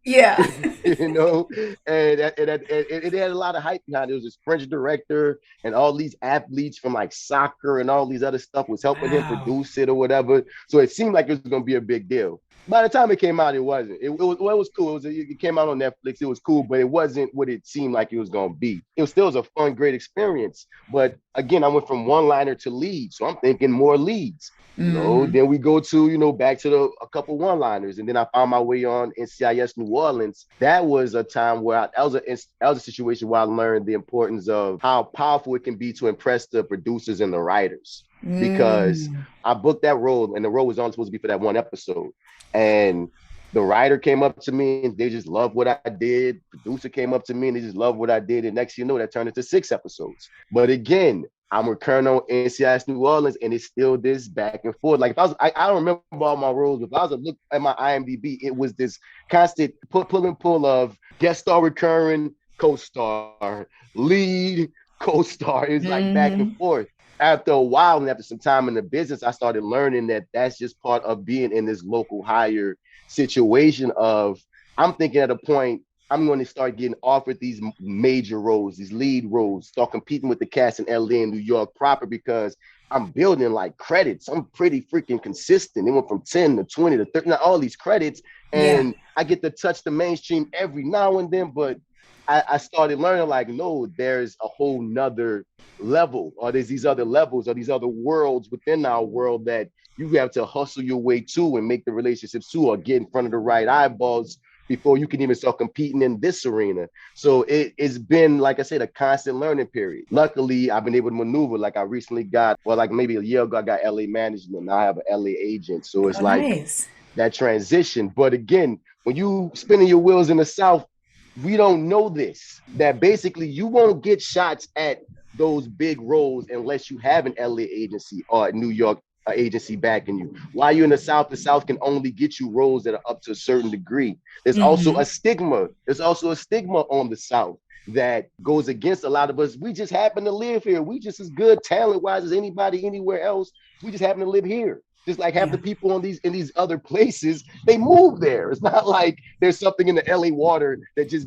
Yeah. you know, and it had a lot of hype behind it. It was this French director, and all these athletes from like soccer and all these other stuff was helping him Wow. produce it or whatever. So it seemed like it was going to be a big deal. By the time it came out, it wasn't. It was cool. It came out on Netflix. It was cool, but it wasn't what it seemed like it was going to be. It was still a fun, great experience. But again, I went from one liner to lead, so I'm thinking more leads. Mm. Then we go to, back to a couple one liners, and then I found my way on NCIS New Orleans. That was a time where that was a situation where I learned the importance of how powerful it can be to impress the producers and the writers. Because Mm. I booked that role, and the role was only supposed to be for that one episode. And the writer came up to me, and they just loved what I did. Producer came up to me, and they just loved what I did. And next, that turned into 6 episodes. But again, I'm recurring on NCIS New Orleans, and it's still this back and forth. Like, if I don't remember all my roles, but if I was to look at my IMDb, it was this constant pull and pull of guest star, recurring, co-star, lead, co-star. It's like back and Mm-hmm. forth. After a while, and after some time in the business, I started learning that that's just part of being in this local hire situation. Of, I'm thinking at a point, I'm going to start getting offered these major roles, these lead roles, start competing with the cast in LA and New York proper, because I'm building like credits. I'm pretty freaking consistent. It went from 10 to 20 to 30, all these credits. Yeah. And I get to touch the mainstream every now and then, but I started learning, like, no, there's a whole nother level, or there's these other levels, or these other worlds within our world that you have to hustle your way to and make the relationships to, or get in front of the right eyeballs before you can even start competing in this arena. So it's been, like I said, a constant learning period. Luckily, I've been able to maneuver. Like, I recently got, well, like maybe a year ago, I got LA management. Now I have an LA agent. So Oh, it's like nice. that transition. But again, when you spinning your wheels in the South, we don't know this, that basically you won't get shots at those big roles unless you have an LA agency or a New York agency backing you. While you're in the South can only get you roles that are up to a certain degree. There's also Mm-hmm. a stigma. There's also a stigma on the South that goes against a lot of us. We just happen to live here. We just as good talent wise as anybody anywhere else. We just happen to live here. Just like half the people in these other places, they move there. It's not like there's something in the LA water that just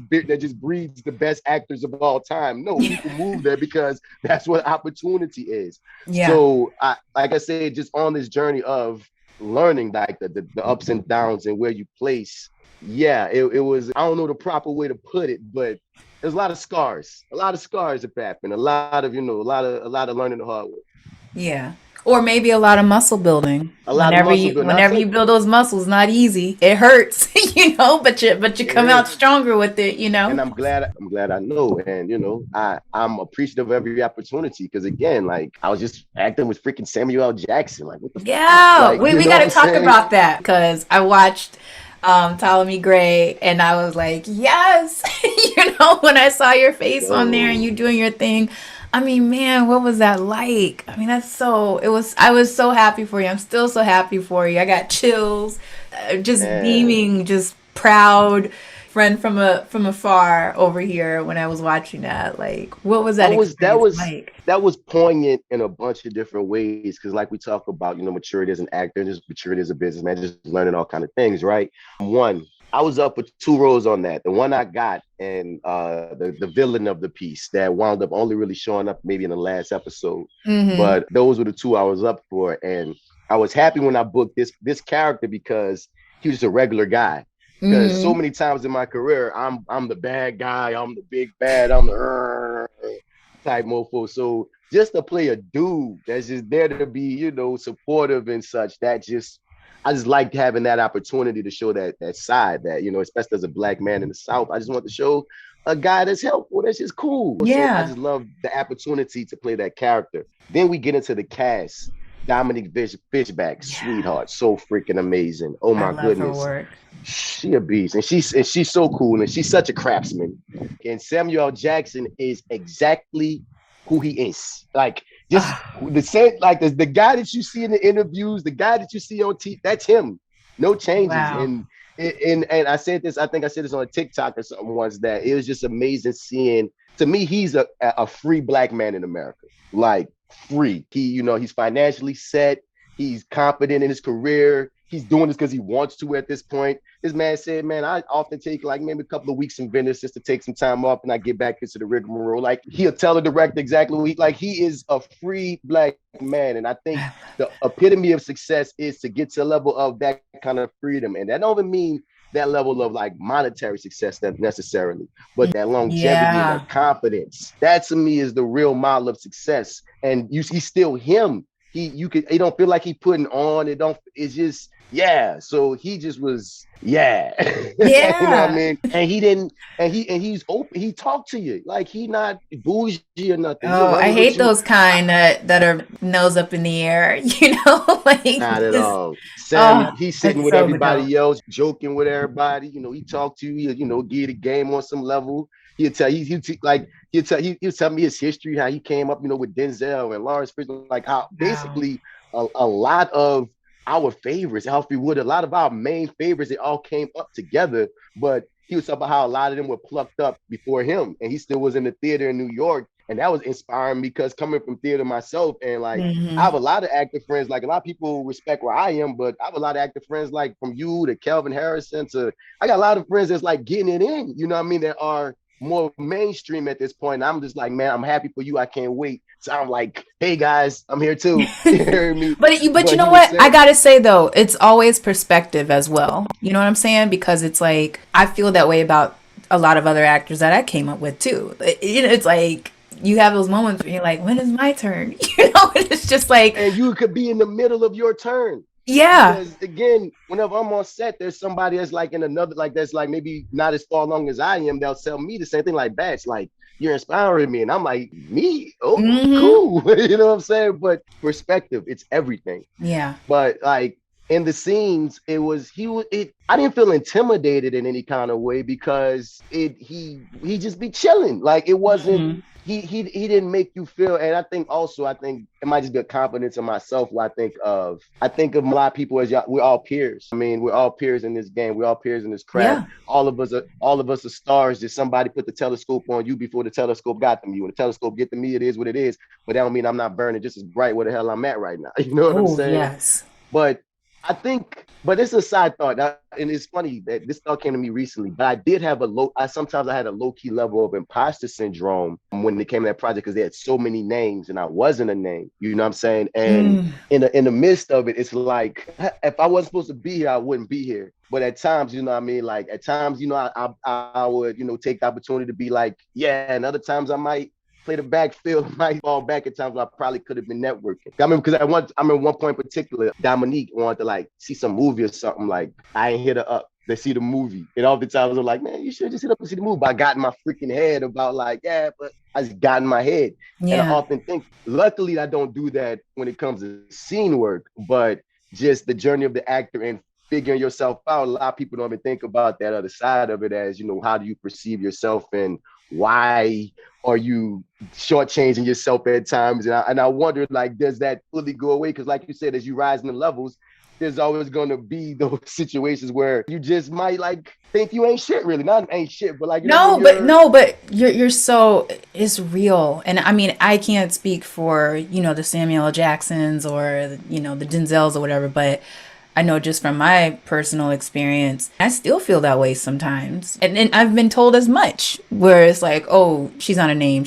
breeds the best actors of all time. No, people move there because that's what opportunity is. Yeah. So like I said, just on this journey of learning like the ups and downs and where you place. Yeah, it was, I don't know the proper way to put it, but there's a lot of scars. A lot of scars have happened. A lot of, a lot of learning the hard way. Yeah. Or maybe a lot of muscle building. A lot of muscle building. Whenever you build those muscles, not easy. It hurts, but you come out stronger with it, And I'm glad I know. And I'm appreciative of every opportunity because again, like I was just acting with freaking Samuel L. Jackson. Like what the yeah. fuck? Like, we got to talk about that because I watched Ptolemy Gray and I was like, yes, when I saw your face on there and you doing your thing. I mean, man, what was that like? I mean, I was so happy for you. I'm still so happy for you. I got chills, just beaming, just proud friend from afar over here when I was watching that. Like, what was that experience like? That was poignant in a bunch of different ways. Cause like we talk about, maturity as an actor, just maturity as a businessman, just learning all kind of things, right? One, I was up with 2 roles on that. The one I got and the villain of the piece that wound up only really showing up maybe in the last episode. Mm-hmm. But those were the 2 I was up for. And I was happy when I booked this character because he was a regular guy. Because so many times in my career, I'm the bad guy, I'm the big bad, I'm the type mofo. So just to play a dude that's just there to be, supportive and such, I just liked having that opportunity to show that side that, especially as a Black man in the South, I just want to show a guy that's helpful. That's just cool. Yeah. So I just love the opportunity to play that character. Then we get into the cast. Dominique Fishback, sweetheart, so freaking amazing. Oh my goodness. Her work. She a beast. And she's so cool. And she's such a craftsman. And Samuel L. Jackson is exactly who he is. Like just the same, like the guy that you see in the interviews, the guy that you see on TV, that's him. No changes. Wow. And I said this, I think I said this on a TikTok or something once, that it was just amazing seeing, to me, he's a free Black man in America. Like free. He's financially set. He's confident in his career. He's doing this because he wants to at this point. This man said, man, I often take like maybe a couple of weeks in Venice just to take some time off and I get back into the rigmarole. Like he'll tell the director exactly what he is a free Black man. And I think the epitome of success is to get to a level of that kind of freedom. And that don't even mean that level of like monetary success that necessarily, but that longevity and that confidence. That to me is the real model of success. And he's still him. He don't feel like he putting on. It's just, so he just was, you know what I mean? And he's open. He talked to you like he not bougie or nothing. Oh, I hate those kind that are nose up in the air, like not at all. Sam, he's sitting with everybody else, joking with everybody. He talked to you, give the game on some level. He'll tell me his history, how he came up, with Denzel and Lawrence Fishburne, like how basically a lot of our favorites, Alfred Wood, a lot of our main favorites, they all came up together. But he was talking about how a lot of them were plucked up before him, and he still was in the theater in New York. And that was inspiring because coming from theater myself, and like I have a lot of actor friends, like a lot of people respect where I am, but I have a lot of actor friends, like from you to Kelvin Harrison to, I got a lot of friends that's like getting it in, you know what I mean, that are more mainstream at this point. And I'm just like, man, I'm happy for you. I can't wait. So I'm like, hey guys, I'm here too. You hear me? But you know what? I gotta say though, it's always perspective as well. You know what I'm saying? Because it's like, I feel that way about a lot of other actors that I came up with too. It's like, you have those moments where you're like, when is my turn? It's just like, and you could be in the middle of your turn. Yeah. Because again, whenever I'm on set, there's somebody that's like in another, like that's like maybe not as far along as I am. They'll tell me the same thing, like, Batch, like, you're inspiring me. And I'm like, me? Oh, cool. You know what I'm saying? But perspective, it's everything. Yeah. But like in the scenes, I didn't feel intimidated in any kind of way because he just be chilling. Like it wasn't, he didn't make you feel. And I think it might just be a confidence in myself where I think of a lot of people as we're all peers. I mean, we're all peers in this game. We're all peers in this craft. Yeah. All of us are stars. Just somebody put the telescope on you before the telescope got to me. When the telescope get to me, it is what it is. But that don't mean I'm not burning just as bright where the hell I'm at right now. You know what I'm saying? Yes. But I think, but it's a side thought, and it's funny that this thought came to me recently. But I did have a low. Sometimes I had a low key level of imposter syndrome when it came to that project because they had so many names and I wasn't a name. You know what I'm saying? And Mm. in the midst of it, it's like if I wasn't supposed to be here, I wouldn't be here. But at times, you know what I mean? Like at times, I would, take the opportunity to be like, yeah, and other times I might play the backfield, might fall back at times where I probably could have been networking. I mean, because I remember one point in particular, Dominique wanted to like see some movie or something. Like I ain't hit her up. They see the movie. And all the times I'm like, man, you should just hit up and see the movie. But I got in my freaking head about like, yeah, but I just got in my head. And I Yeah. often think, luckily, I don't do that when it comes to scene work, but just the journey of the actor and figuring yourself out. A lot of people don't even think about that other side of it as, how do you perceive yourself and why are you shortchanging yourself at times? And I wonder, like, does that fully go away? Because, like you said, as you rise in the levels, there's always going to be those situations where you just might like think you ain't shit, really. Not ain't shit, but like, when No, but you're so it's real. And I mean, I can't speak for, the Samuel L. Jacksons or, the Denzels or whatever, but I know just from my personal experience, I still feel that way sometimes. And I've been told as much, where it's like, oh, she's not a name.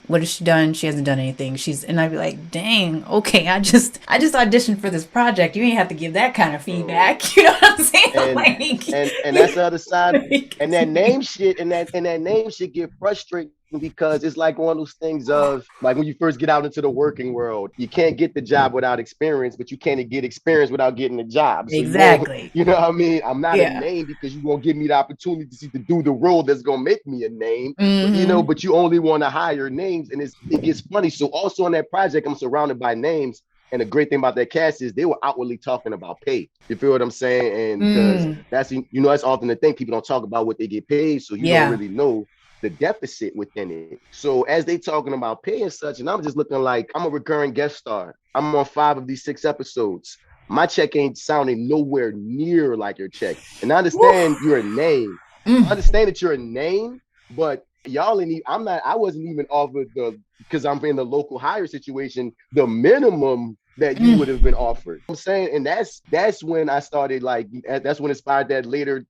What has she done? She hasn't done anything. And I'd be like, dang, okay, I just auditioned for this project. You ain't have to give that kind of feedback. You know what I'm saying? and Like, and that's the other side. like, And that name shit and that name shit get frustrating because it's like one of those things of like when you first get out into the working world, you can't get the job without experience, but you can't get experience without getting the job. So you won't, exactly. you know what I mean? I'm not a Yeah. name because you won't give me the opportunity to do the role that's gonna make me a name. But Hmm. but you only want to hire names, and it gets funny. So also on that project, I'm surrounded by names. And the great thing about that cast is they were outwardly talking about pay. You feel what I'm saying? And because Mm. that's often the thing. People don't talk about what they get paid, so you don't Yeah. really know the deficit within it. So as they talking about pay and such, and I'm just looking like I'm a recurring guest star. I'm on 5 of these 6 episodes. My check ain't sounding nowhere near like your check. And I Woo. understand you're a name. I Mm. understand that you're a name, but y'all ain't. I'm not. I wasn't even offered because I'm in the local hire situation. The minimum that you Mm. would have been offered. I'm saying, and that's when I started like that's when inspired that later,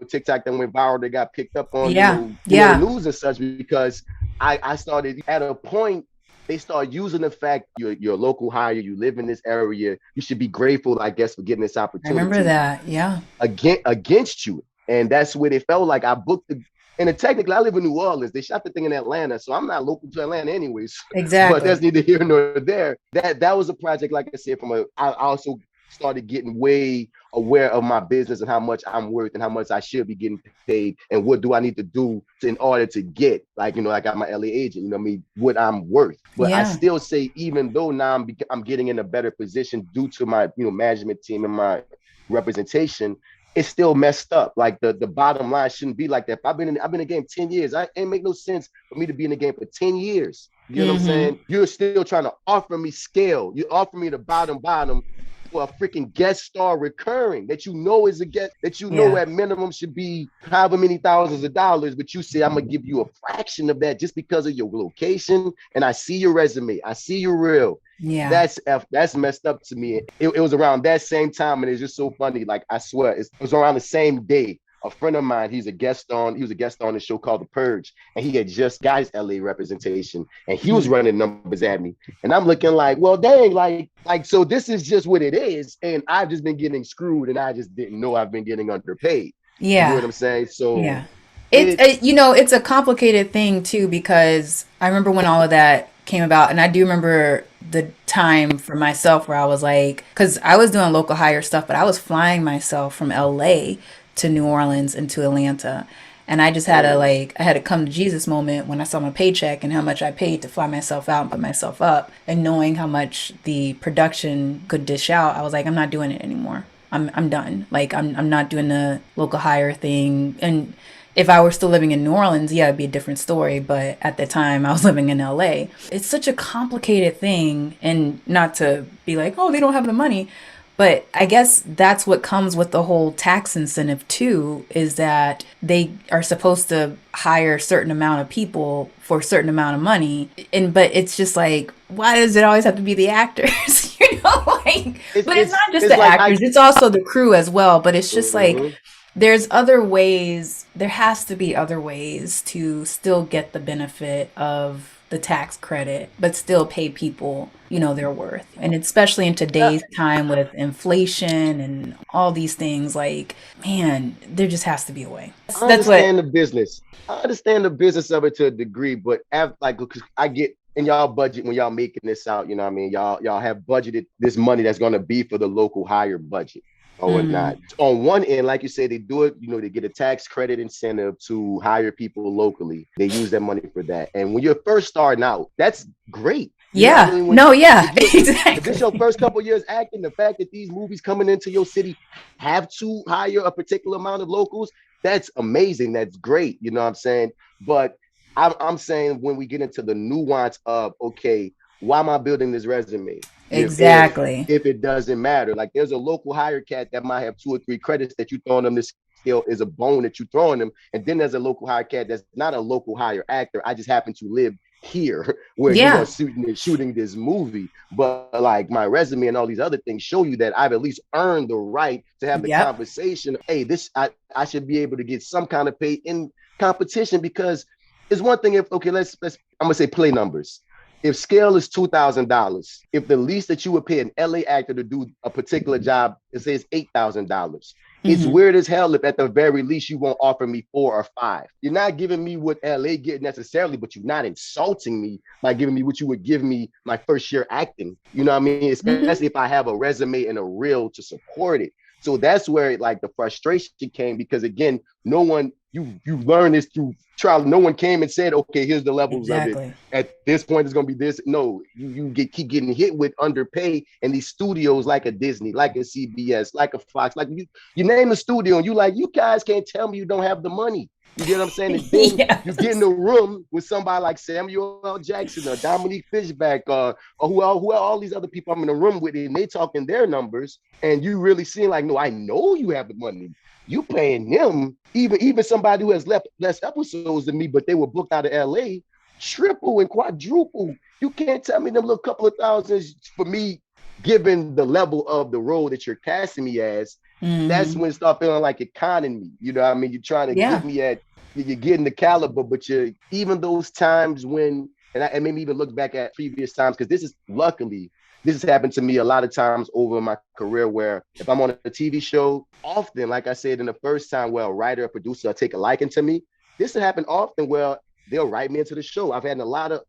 TikTok that went viral that got picked up on, Yeah. the Yeah. news and such because I started at a point they start using the fact you're a local hire, you live in this area, you should be grateful, I guess, for getting this I remember opportunity that. Yeah. against you. And that's where they felt like I booked the and technically I live in New Orleans. They shot the thing in Atlanta, so I'm not local to Atlanta anyways. But that's Exactly. neither here nor there. That was a project, like I said, I also started getting way aware of my business and how much I'm worth and how much I should be getting paid and what do I need to do in order to get I got my LA agent, what I'm worth. But I Yeah. still say even though now I'm getting in a better position due to my management team and my representation, it's still messed up. Like the bottom line shouldn't be like that. I've been in the game 10 years. I ain't make no sense for me to be in the game for 10 years. You know what I'm Hmm. saying? You're still trying to offer me scale. You offer me the bottom for a freaking guest star recurring that is a guest that Yeah. at minimum should be however many thousands of dollars, but you say I'm gonna give you a fraction of that just because of your location and I see your resume, I see your reel. Yeah. That's messed up to me. It was around that same time, and it's just so funny. Like I swear, it was around the same day. A friend of mine, he was a guest on the show called The Purge, and he had just got his LA representation, and he was Mm. running numbers at me, and I'm looking like, well, dang, like so this is just what it is, and I've just been getting screwed, and I just didn't know I've been getting underpaid. You get Yeah. what I'm saying? So Yeah. It's it, it's a complicated thing too because I remember when all of that came about, and I do remember the time for myself where I was like, because I was doing local hire stuff, but I was flying myself from LA to New Orleans and to Atlanta. And I just had I had a come to Jesus moment when I saw my paycheck and how much I paid to fly myself out and put myself up. And knowing how much the production could dish out, I was like, I'm not doing it anymore. I'm done. Like I'm not doing the local hire thing. And if I were still living in New Orleans, yeah, it'd be a different story. But at the time, I was living in LA. It's such a complicated thing, and not to be like, oh, they don't have the money. But I guess that's what comes with the whole tax incentive too, is that they are supposed to hire a certain amount of people for a certain amount of money. But it's just like, why does it always have to be the actors? like, It's but it's it's not just it's the like I actors, it's also the crew as well. But it's just like Mhm. there's other ways, there has to be other ways to still get the benefit of the tax credit, but still pay people, their worth. And especially in Yeah, today's time with inflation and all these things, like, man, there just has to be a way. I That's what, understand the business. I understand the business of it to a degree, but like 'cause I get in y'all budget when y'all making this out, you know what I mean? Y'all have budgeted this money that's gonna be for the local higher budget or mm, whatnot. On one end, like you said, they do it, they get a tax credit incentive to hire people locally. They use that money for that. And when you're first starting out, that's great. You know what I yeah, mean? When no, yeah, if this your exactly. first couple years acting, the fact that these movies coming into your city have to hire a particular amount of locals, that's amazing. That's great. You know what I'm saying? But I'm saying when we get into the nuance of, okay, why am I building this resume? Exactly. If it doesn't matter, like there's a local hire cat that might have 2 or 3 credits that you throwing them this scale is a bone that you throwing them, and then there's a local hire cat that's not a local hire actor. I just happen to live here where you are Yeah, shooting this movie. But like my resume and all these other things show you that I've at least earned the right to have the yep, conversation. Hey, I should be able to get some kind of pay in competition because it's one thing if okay, let's I'm gonna say play numbers. If scale is $2,000, if the least that you would pay an LA actor to do a particular job, it says $8,000. It's hmm, weird as hell if at the very least you won't offer me 4 or 5. You're not giving me what LA get necessarily, but you're not insulting me by giving me what you would give me my first year acting. You know what I mean? hmm, Especially if I have a resume and a reel to support it. So that's where like the frustration came because again, no one you learn this through trial. No one came and said, okay, here's the levels of it. exactly. At this point, it's gonna be this. No, keep getting hit with underpay, and these studios like a Disney, like a CBS, like a Fox, like you name the studio, and you like you guys can't tell me you don't have the money. You get what I'm saying? And then you get in Yes. the room with somebody like Samuel L. Jackson or Dominique Fishback or who all these other people I'm in the room with, and they talking their numbers, and you really seeing like, no, I know you have the money. You paying them, even somebody who has less episodes than me, but they were booked out of LA, triple and quadruple. You can't tell me them little couple of thousands for me, given the level of the role that you're casting me as. That's Hmm. when it start feeling like economy. You know what I mean? You're trying to Yeah. get me at you're getting the caliber, but you're even those times when and maybe even look back at previous times because this is luckily this has happened to me a lot of times over my career where if I'm on a TV show, often, like I said in the first time, where a writer or producer will take a liking to me, this has happened often where they'll write me into the show. I've had a lot of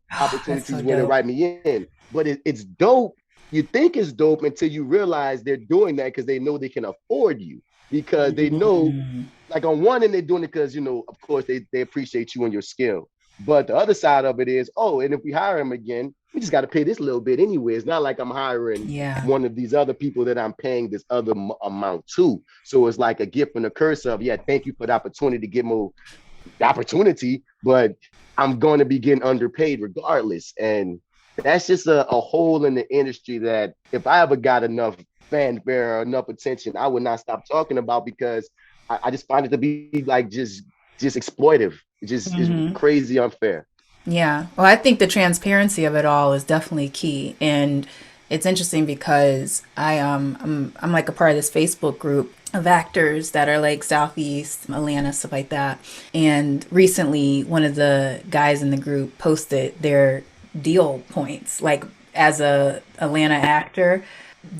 That's so opportunities where they dope. write me in, but it's dope. You think it's dope until you realize they're doing that because they know they can afford you because they know Mm, like on one end they're doing it because of course they appreciate you and your skill, but the other side of it is, oh, and if we hire him again, we just got to pay this little bit anyway. It's not like I'm hiring yeah. one of these other people that I'm paying this other amount to. So it's like a gift and a curse of, yeah, thank you for the opportunity to get more opportunity, but I'm going to be getting underpaid regardless. And that's just a hole in the industry that if I ever got enough fanfare or enough attention, I would not stop talking about because I just find it to be like just exploitive. It just is Hmm. crazy unfair. Yeah. Well, I think the transparency of it all is definitely key. And it's interesting because I'm like a part of this Facebook group of actors that are like Southeast, Atlanta, stuff like that. And recently one of the guys in the group posted their deal points, like as a Atlanta actor,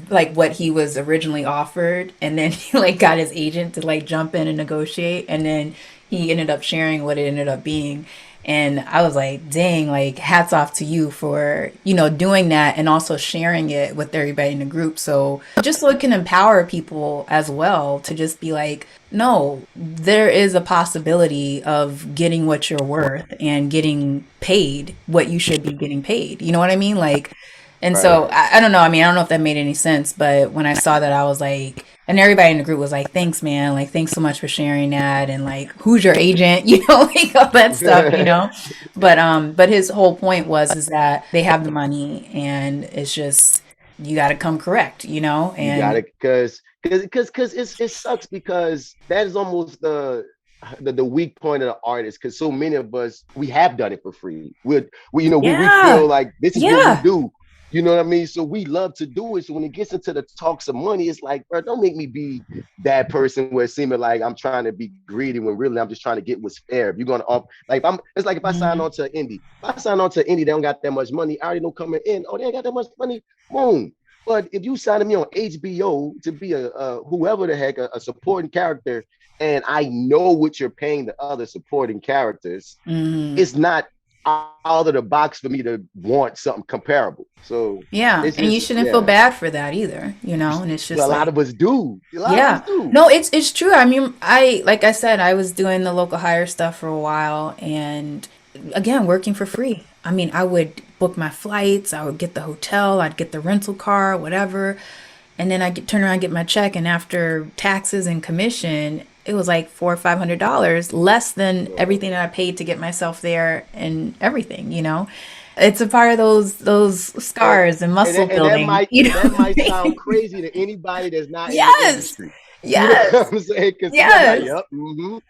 like what he was originally offered, and then he like got his agent to like jump in and negotiate, and then he ended up sharing what it ended up being. And I was like, dang, like hats off to you for, doing that and also sharing it with everybody in the group. So just so it can empower people as well to just be like, no, there is a possibility of getting what you're worth and getting paid what you should be getting paid. You know what I mean? Like, and Right. so I don't know. I mean, I don't know if that made any sense, but when I saw that, I was like, and everybody in the group was like, "Thanks, man! Like, thanks so much for sharing that." And like, who's your agent? Like all that stuff. But his whole point was is that they have the money, and it's just you got to come correct. You got And it, because it sucks because that is almost the weak point of the artist. Because so many of us we have done it for free. We feel yeah, like this is what we yeah, do. You know what I mean? So we love to do it. So when it gets into the talks of money, it's like, bro, don't make me be that person where it seeming like I'm trying to be greedy when really I'm just trying to get what's fair. If you're gonna like I'm it's like if I sign Mhm. on to indie, if I sign on to indie, they don't got that much money. I already know coming in. Oh, they ain't got that much money. Boom. But if you signing me on HBO to be a whoever the heck a supporting character, and I know what you're paying the other supporting characters, Mhm. it's not out of the box for me to want something comparable. So Yeah, it's and you just shouldn't feel yeah. bad for that either, and it's But just a lot like, of us do. A lot of us yeah. do. No, it's true. I mean, like I said, I was doing the local hire stuff for a while and again, working for free. I mean, I would book my flights, I would get the hotel, I'd get the rental car, whatever. And then turn around and get my check and after taxes and commission, it was like $400 or $500 less than everything that I paid to get myself there and everything. It's a part of those And, scars and muscle and that building, might you know that what I might sound mean? crazy to anybody that's not in the Yes. industry. You know Yes. what I'm saying? Because to me, I'm like,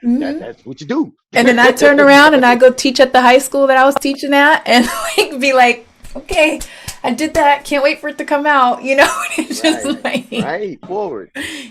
Yes. yep, that's what you do. And then I turn around and I go teach at the high school that I was teaching at and like be like, okay, I did that. Can't wait for it to come out. It's just Right, like, right, forward.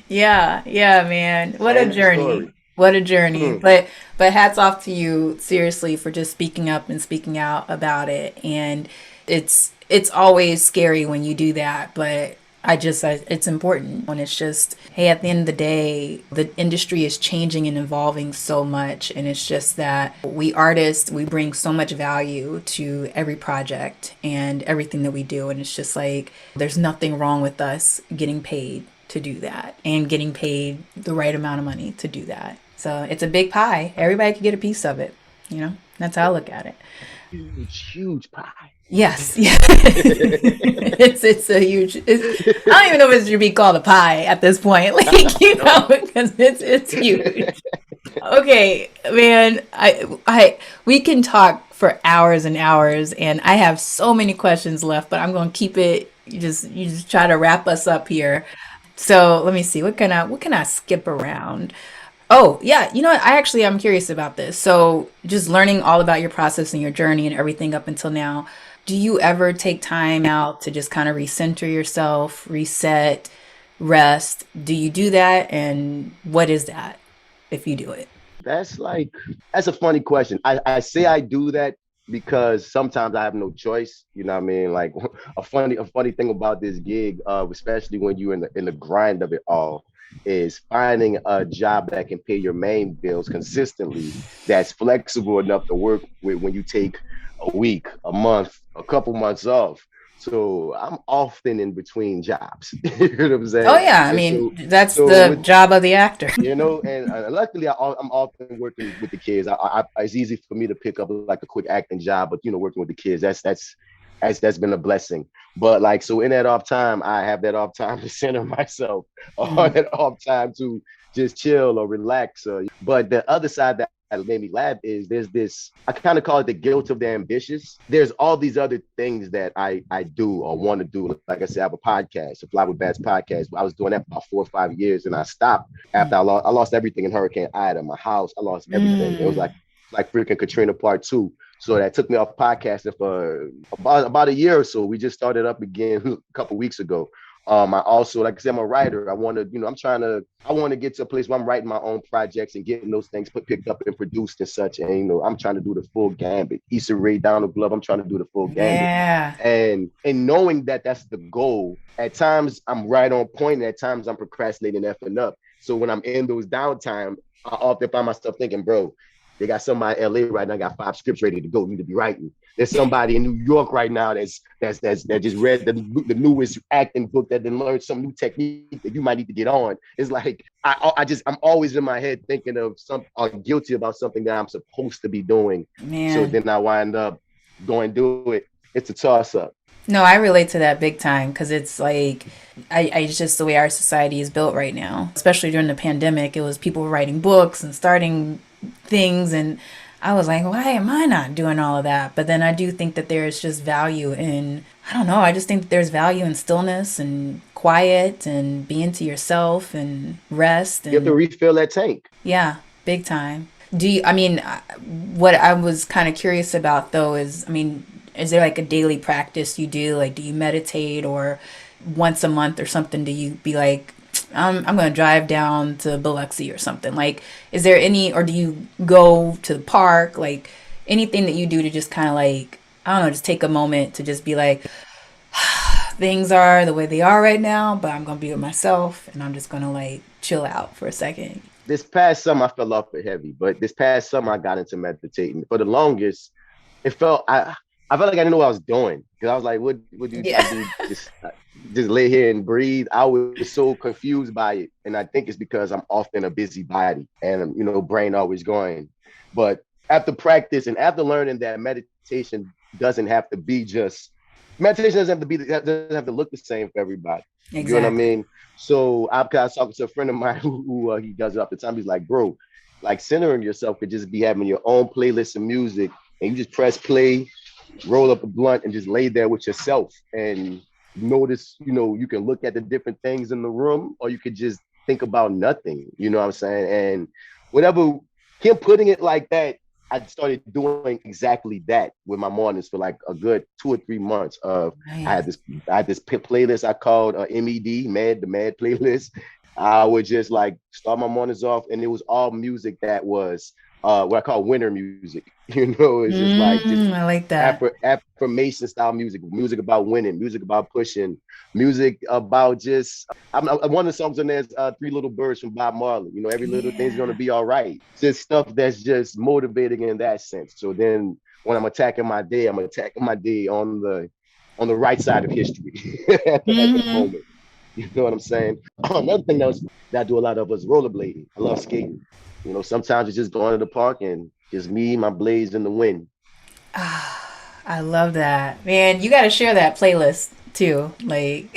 yeah, yeah, man. What a Same journey. story. What a journey. Hmm. But hats off to you seriously for just speaking up and speaking out about it. And it's always scary when you do that, but it's important when it's just, hey, at the end of the day, the industry is changing and evolving so much. And it's just that we artists, we bring so much value to every project and everything that we do. And it's just like, there's nothing wrong with us getting paid to do that and getting paid the right amount of money to do that. So it's a big pie. Everybody can get a piece of it. That's how I look at it. Huge, huge pie. Yes, yeah. It's a huge. I don't even know if it should be called a pie at this point, like No. because it's huge. Okay, man. We can talk for hours and hours, and I have so many questions left, but I'm going to keep it. You just try to wrap us up here. So let me see. What can I skip around? Oh, yeah. You know what? I'm curious about this. So, just learning all about your process and your journey and everything up until now. Do you ever take time out to just kind of recenter yourself, reset, rest? Do you do that? And what is that if you do it? That's like that's a funny question. I say I do that because sometimes I have no choice. You know what I mean? Like a funny thing about this gig, especially when you're in the grind of it all, is finding a job that can pay your main bills consistently, that's flexible enough to work with when you take a week, a month, a couple months off. So I'm often in between jobs. You know what I'm Oh saying? yeah, I And mean so that's so the with job of the actor. and luckily I'm often working with the kids. It's easy for me to pick up like a quick acting job, but working with the kids, that's been a blessing. But like, so in that off time, I have that off time to center myself, or Mhm. that off time to just chill or relax. But the other side that made me laugh is there's this, I kind of call it the guilt of the ambitious. There's all these other things that I do or want to do. Like I said, I have a podcast, a Fly with Bats podcast. I was doing that for about 4 or 5 years, and I stopped after I lost everything in Hurricane Ida. My house, I lost everything. It was Mm. like freaking Katrina Part Two. So that took me off podcasting for about a year or so. We just started up again a couple weeks ago. I also, like I said, I'm a writer. I want to get to a place where I'm writing my own projects and getting those things picked up and produced and such. And I'm trying to do the full gambit. Issa Rae, Donald Glove. I'm trying to do the full gambit. Yeah. And knowing that that's the goal. At times I'm right on point. And at times I'm procrastinating, effing up. So when I'm in those downtime, I often find myself thinking, bro, they got somebody in LA right now, got 5 scripts ready to go. You need to be writing. There's somebody in New York right now that just read the newest acting book, that then learned some new technique that you might need to get on. It's like I'm always in my head thinking of some I'm guilty about something that I'm supposed to be doing. So Man. then I wind up going do it. It's a toss up. No, I relate to that big time because it's like, it's just the way our society is built right now. Especially during the pandemic, it was people writing books and starting things. And I was like, why am I not doing all of that? But then I do think that there's just value in, I don't know, I just think that there's value in stillness and quiet and being to yourself and rest. You have to And refill that tank. yeah, big time. I mean, what I was kind of curious about though is, I mean, Is there like a daily practice you do? Like, do you meditate, or once a month or something? Do you be like, I'm going to drive down to Biloxi or something? Like, is there any, or do you go to the park? Like, anything that you do to just kind of like, I don't know, just take a moment to just be like, things are the way they are right now, but I'm going to be with myself and I'm just going to like chill out for a second. This past summer I fell off it heavy, but this past summer I got into meditating. For the longest, it felt I felt like I didn't know what I was doing because I was like, what do I Yeah. do? Just lay here and breathe. I was so confused by it, and I think it's because I'm often a busy body and brain always going. But after practice and after learning that doesn't have to be just meditation doesn't have to look the same for everybody. You know what I Exactly. mean? So I was talking to a friend of mine who he does it all the time. He's like, bro, like centering yourself could just be having your own playlist of music and you just press play, roll up a blunt, and just lay there with yourself and notice, you can look at the different things in the room, or you could just think about nothing. You know what I'm saying? And whatever him putting it like that, I started doing exactly that with my mornings for like a good 2 or 3 months. I had Nice. this I had this playlist I called the Mad playlist. I would just like start my mornings off, and it was all music that was what I call winter music. It's just like just I like that. affirmation style music about winning, music about pushing, music about just. One of the songs on there is Three Little Birds from Bob Marley. Every little thing's gonna Yeah. be all right. Just stuff that's just motivating in that sense. So then when I'm attacking my day on the right side of history at the Hmm. moment. You know what I'm saying? Another thing that I do a lot of is rollerblading. I love skating. Sometimes it's just going to the park and just me, my blades in the wind. I love that. Man, you got to share that playlist too. Like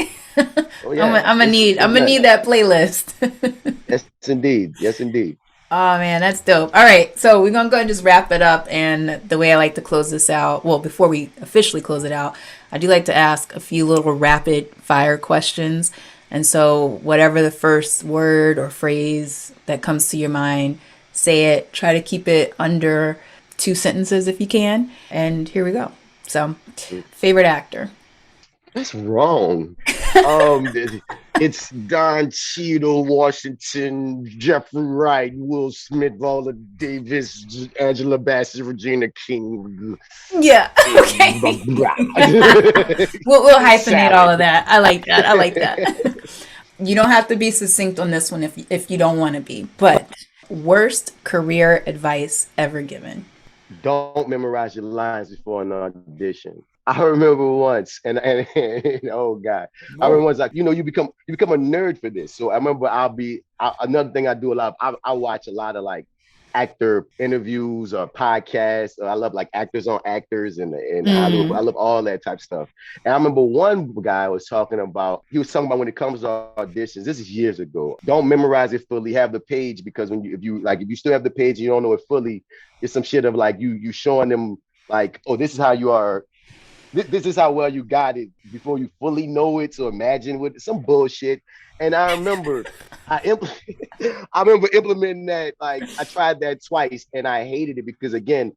Oh yeah, I'm it's gonna need nuts. that playlist. Yes, indeed. Yes, indeed. Oh man, that's dope. All right, so we're gonna go and just wrap it up. And the way I like to close this out, well, before we officially close it out, I do like to ask a few little rapid fire questions. And so, whatever the first word or phrase that comes to your mind, say it. Try to keep it under 2 sentences if you can. And here we go. So, favorite actor. That's wrong. Um, it's Don Cheadle, Washington, Jeffrey Wright, Will Smith, Viola Davis, Angela Bassett, Regina King. Yeah. Okay. We'll hyphenate all of Salad. that. I like that. I like that. You don't have to be succinct on this one if you don't want to be. But worst career advice ever given. Don't memorize your lines before an audition. I remember once, and oh god, I remember Whoa. once like you become a nerd for this. So I remember another thing I do a lot. I watch a lot of like actor interviews or podcasts. I love like actors on actors and Hollywood. I Mm. love all that type of stuff. And I remember one guy was talking about. He was talking about when it comes to auditions. This is years ago. Don't memorize it fully. Have the page because if you still have the page and you don't know it fully, it's some shit of like you showing them like, oh, this is how you are. This is how well you got it before you fully know it. So imagine with some bullshit. And I remember I I remember implementing that. Like I tried that twice and I hated it because again,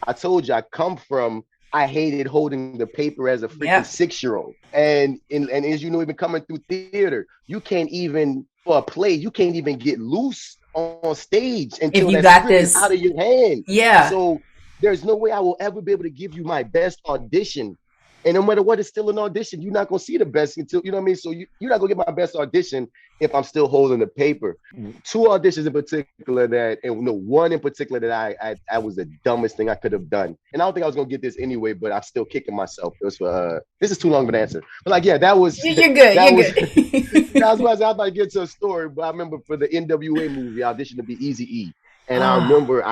I told you I hated holding the paper as a freaking Yep. 6-year-old. And as you know, even coming through theater, you can't even for a play, you can't even get loose on stage If until you that got script is this, out of your hand. yeah. So there's no way I will ever be able to give you my best audition. And no matter what, it's still an audition. You're not gonna see the best until you know what I mean. So you're not gonna get my best audition if I'm still holding the paper. Two auditions in particular and one in particular that I was the dumbest thing I could have done. And I don't think I was gonna get this anyway, but I'm still kicking myself. It was for this is too long of an answer. But like, yeah, that was You're good. that You're was good. I was about to get to a story, but I remember for the NWA movie, I auditioned to be Easy E. And I Oh. remember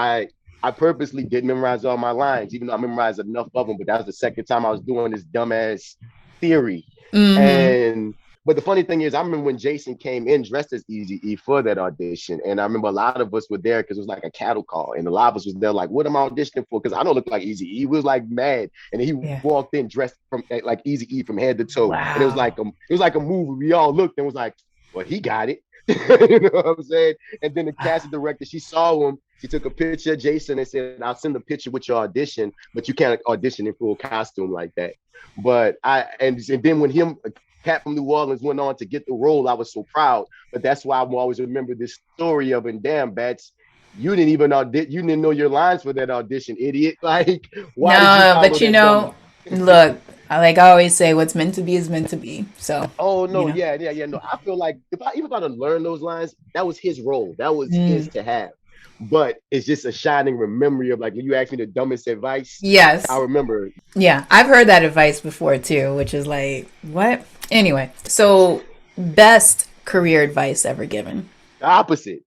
I purposely didn't memorize all my lines, even though I memorized enough of them. But that was the second time I was doing this dumbass theory. Mm-hmm. And but the funny thing is, I remember when Jason came in dressed as Easy E for that audition, and I remember a lot of us were there because it was like a cattle call, and a lot of us was there like, "What am I auditioning for?" Because I don't look like Easy E. He was like mad, and then he Yeah. walked in dressed from like Easy E from head to toe, and Wow. it was like a movie. We all looked and was like, "Well, he got it." You know what I'm saying? And then the casting director, she saw him She took a picture of Jason and said, "I'll send a picture with your audition, but you can't audition in full costume like that." But and then when him, Cat from New Orleans, went on to get the role, I was so proud. But that's why I'm always remember this story of, and damn, Bats, you didn't even you didn't know your lines for that audition, idiot. Like, why did you No, follow but that dummy? look, I always say, what's meant to be is meant to be. So, Oh you no, know. yeah. No, I feel like if I to learn those lines, that was his role. That was his Mm. to have. But it's just a shining memory of, like, when you asked me the dumbest advice, I Yes. remember Yeah, I've heard that advice before too, which is like, what? Anyway, so best career advice ever given. the opposite.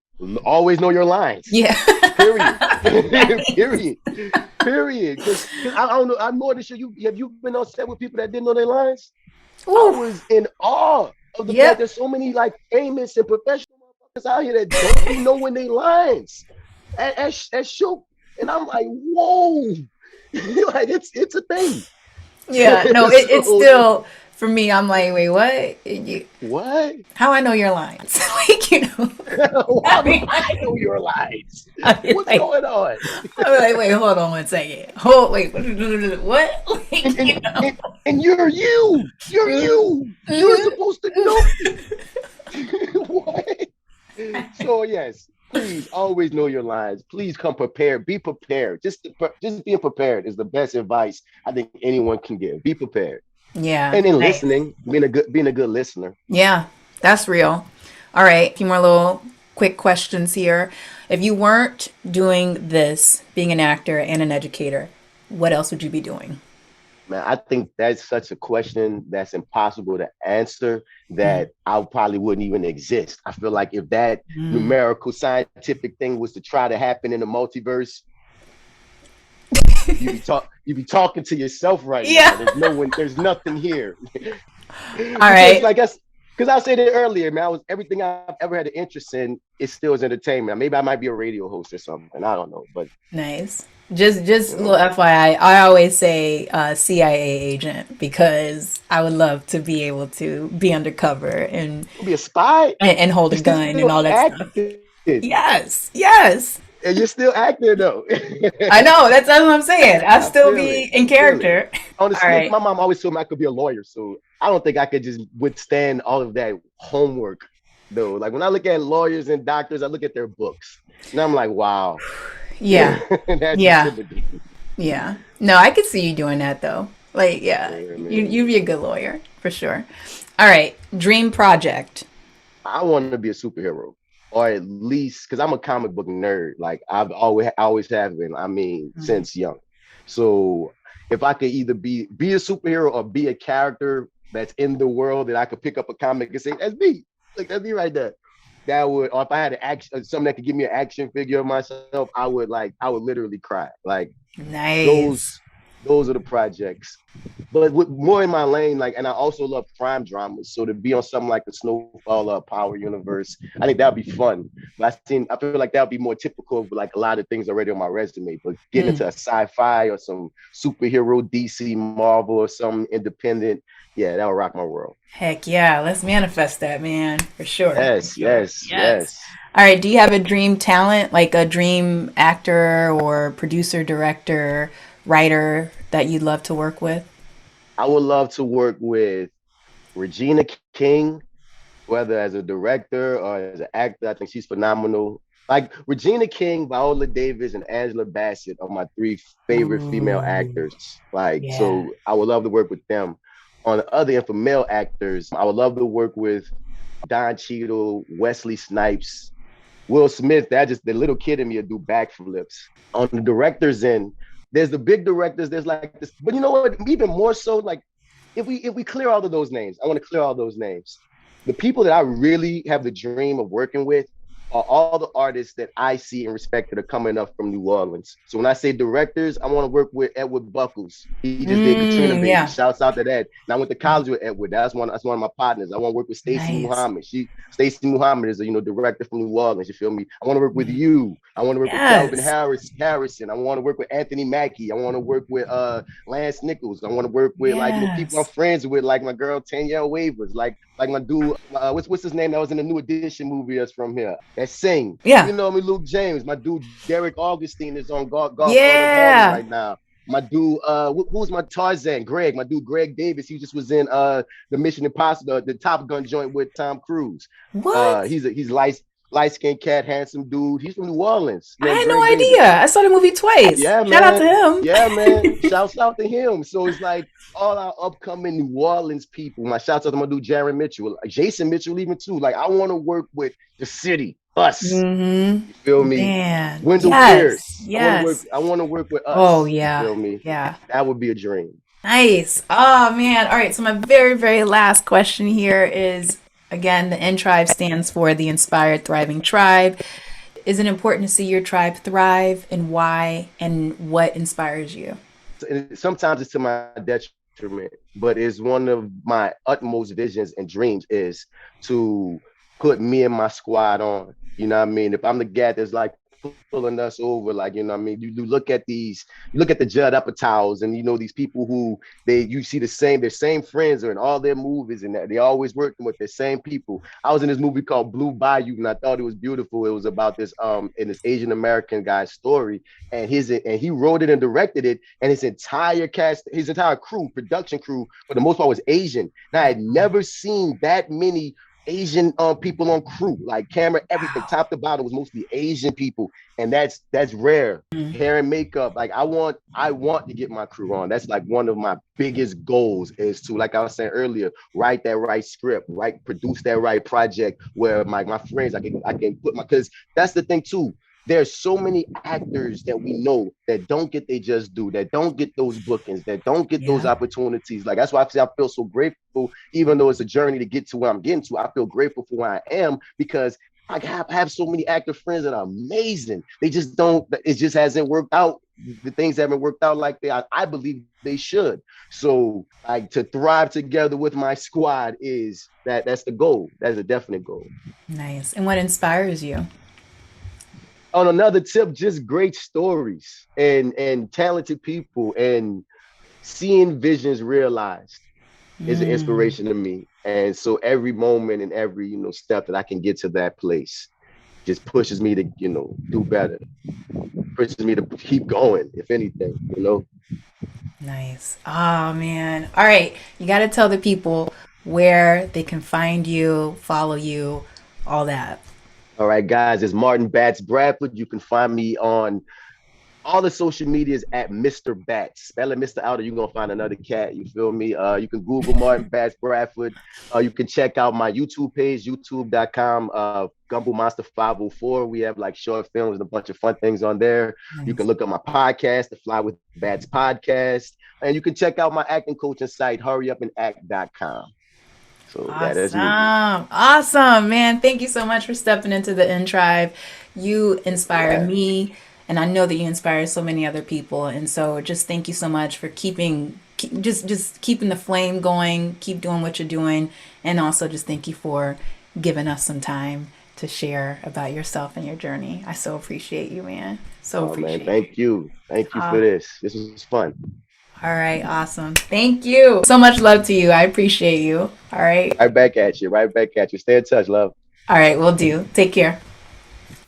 Always know your lines. Yeah. Period. Period. Period. Because I don't know. I'm more than sure you have you been on set with people that didn't know their lines. I Ooh. was in awe of the fact Yep. there's so many like famous and professional motherfuckers out here that don't be knowing their lines at show. And I'm like, whoa. Like, it's a thing. Yeah. No, it's So still for me. I'm like, wait, what? what? How I know your lines? Like, How I do mean, I know your lines? I mean, What's like, going on? I'm like, wait, hold on one second. Hold, wait, what? and, Like, and, and, and you're you. You're you. You're Mhm. supposed to know. What? So yes, please always know your lines. Please come prepared. Be prepared. Just being prepared is the best advice I think anyone can give. Be prepared. Yeah. And in Nice. listening, being a good listener. Yeah, that's real. All right, a few more little quick questions here. If you weren't doing this, being an actor and an educator, what else would you be doing? Man, I think that's such a question that's impossible to answer Mm. that I probably wouldn't even exist. I feel like if that Mm. numerical scientific thing was to try to happen in the multiverse, you be talking to yourself right now. Yeah. There's no one, there's nothing here. All Because right. like us, because I said it earlier, man, I was everything I've ever had an interest in, it still is entertainment. Maybe I might be a radio host or something. I don't know. But Nice. Just you a little know, FYI, I always say CIA agent because I would love to be able to be undercover be a spy. and hold You're a gun and still all that stuff. acting. Yes. Yes. And you're still acting though. I know. That's what I'm saying. I I still feel it. be in I feel it. character. On the All sneak, right. my mom always told me I could be a lawyer, so I don't think I could just withstand all of that homework though. Like when I look at lawyers and doctors, I look at their books, and I'm like, wow, Yeah. that's Yeah. intimidating. Yeah. No, I could see you doing that though. Like, yeah, Yeah, you'd man. be a good lawyer for sure. All right. Dream project. I want to be a superhero, or at least because I'm a comic book nerd. Like always have been. I mean, Mm. since young. So if I could either be a superhero or be a character that's in the world that I could pick up a comic and say, "That's me." Like that's me right there. That would, or if I had an action, something that could give me an action figure of myself, I would literally cry. Like Nice. those, those are the projects, but with more in my lane, like, and I also love crime dramas. So to be on something like the Snowfall Power Universe, I think that'd be fun. But I feel like that'd be more typical of like a lot of things already on my resume. But getting Mm. into a sci-fi or some superhero, DC, Marvel, or some independent, yeah, that would rock my world. Heck yeah. Let's manifest that, man. For sure. For Yes, sure. yes, Yes. yes. All right. Do you have a dream talent, like a dream actor or producer, director, writer that you'd love to work with? I would love to work with Regina King, whether as a director or as an actor. I think she's phenomenal. Like Regina King, Viola Davis, and Angela Bassett are my three favorite female Ooh. actors. Like, Yeah. so I would love to work with them. On the other end, for male actors, I would love to work with Don Cheadle, Wesley Snipes, Will Smith. That just the little kid in me would do backflips. On the directors end, there's the big directors. There's like this, but you know what? Even more so, like if we clear all of those names, I want to clear all those names. The people that I really have the dream of working with are all the artists that I see and respect that are coming up from New Orleans. So when I say directors, I want to work with Edward Buckles. He just did Katrina Mm, Baby. yeah. Shouts out to that. And I went to college with Edward. That's one of my partners. I want to work with Stacey Nice. Muhammad. Stacey Muhammad is a director from New Orleans. You feel me? I want to work with Mm. you. I want to work with Kelvin Yes. Harrison. I want to work with Anthony Mackie. I want to work with Lance Nichols. I want to work with, like, people I'm Yes. friends with, like my girl Tanyelle Wavers. Like Like my dude, what's his name that was in the New Edition movie that's from here? That sing. Yeah. You know me, Luke James. My dude Derek Augustine is on Godfather of Harlem Yeah. right now. My dude, who's my Tarzan? Greg. My dude Greg Davis. He just was in the Mission Impossible, the Top Gun joint with Tom Cruise. What? He's light skinned cat, handsome dude. He's from New Orleans. I Named had no Greg Davis. idea. I saw the movie twice. Yeah, Shout out to man. him. Yeah, man. Shouts out to him. So it's like all our upcoming New Orleans people. My shouts out to my dude Jaron Mitchell, Jason Mitchell, even too. Like I want to work with the city, us. You feel me? Man. Wendell Yes. Pierce. Yes. I want to work with Oh, us. You yeah. feel me? Yeah. That would be a dream. Nice. Oh, man. All right. So, my very, very last question here is again, the N Tribe stands for the Inspired Thriving Tribe. Is it important to see your tribe thrive, and why, and what inspires you? And sometimes it's to my detriment, but it's one of my utmost visions and dreams is to put me and my squad on. You know what I mean? If I'm the guy that's like pulling us over, like, you know what I mean? You look at you look at the Judd Apatows and, you know, these people who you see their same friends are in all their movies and that they always working with the same people. I was in this movie called Blue Bayou and I thought it was beautiful. It was about this in this Asian American guy's story, and he wrote it and directed it, and his entire cast, his entire crew, production crew, for the most part was Asian. And I had never seen that many Asian people on crew, like camera, everything, Wow. top to bottom was mostly Asian people, and that's rare. Hair and makeup, like I want to get my crew on. That's like one of my biggest goals is to, like I was saying earlier, write that right script, produce that right project where my friends I can put my, because that's the thing too. There's so many actors that we know that don't get they just do, that don't get those bookings, that don't get those Yeah. opportunities. Like that's why I feel so grateful, even though it's a journey to get to where I'm getting to. I feel grateful for where I am because I have so many actor friends that are amazing. They just don't, it just hasn't worked out. The things haven't worked out like I believe they should. So like to thrive together with my squad that's the goal. That's a definite goal. Nice. And what inspires you? On another tip, just great stories and talented people and seeing visions realized is an Mm, inspiration to me. And so every moment and every, you know, step that I can get to that place just pushes me to, you know, do better, pushes me to keep going, if anything, you know. nice. Oh, man. All right. You got to tell the people where they can find you, follow you, all that. All right, guys, it's Martin Batts Bradford. You can find me on all the social medias at Mr. Bats. Spell it Mr. Out, or you're gonna find another cat. You feel me? You can Google Martin Bats Bradford. You can check out my YouTube page, youtube.com, Gumbo Monster 504. We have like short films and a bunch of fun things on there. You can Nice. look up my podcast, the Fly with Bats podcast, and you can check out my acting coaching site, hurryupandact.com. So that is me. Awesome. Awesome, man. Thank you so much for stepping into the In Tribe. You inspire Yeah. me, and I know that you inspire so many other people. And so just thank you so much for just keeping the flame going, keep doing what you're doing, and also just thank you for giving us some time to share about yourself and your journey. I so appreciate you, man. So Oh man, appreciate you. thank you. Thank you for Uh, this. This was fun. all right, awesome. Thank you. So much love to you. I appreciate you. All right. Right back at you. Right back at you. Stay in touch, love. All right, we'll do. Take care.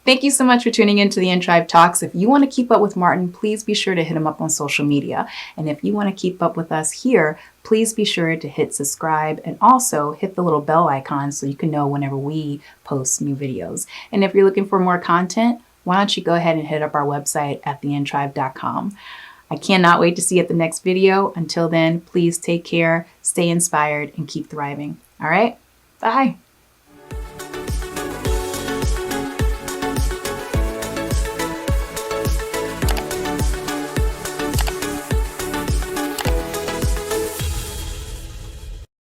Thank you so much for tuning in to the In Tribe Talks. If you want to keep up with Martin, please be sure to hit him up on social media. And if you want to keep up with us here, please be sure to hit subscribe and also hit the little bell icon so you can know whenever we post new videos. And if you're looking for more content, why don't you go ahead and hit up our website at theintribe.com. I cannot wait to see you at the next video. Until then, please take care, stay inspired, and keep thriving. All right? Bye.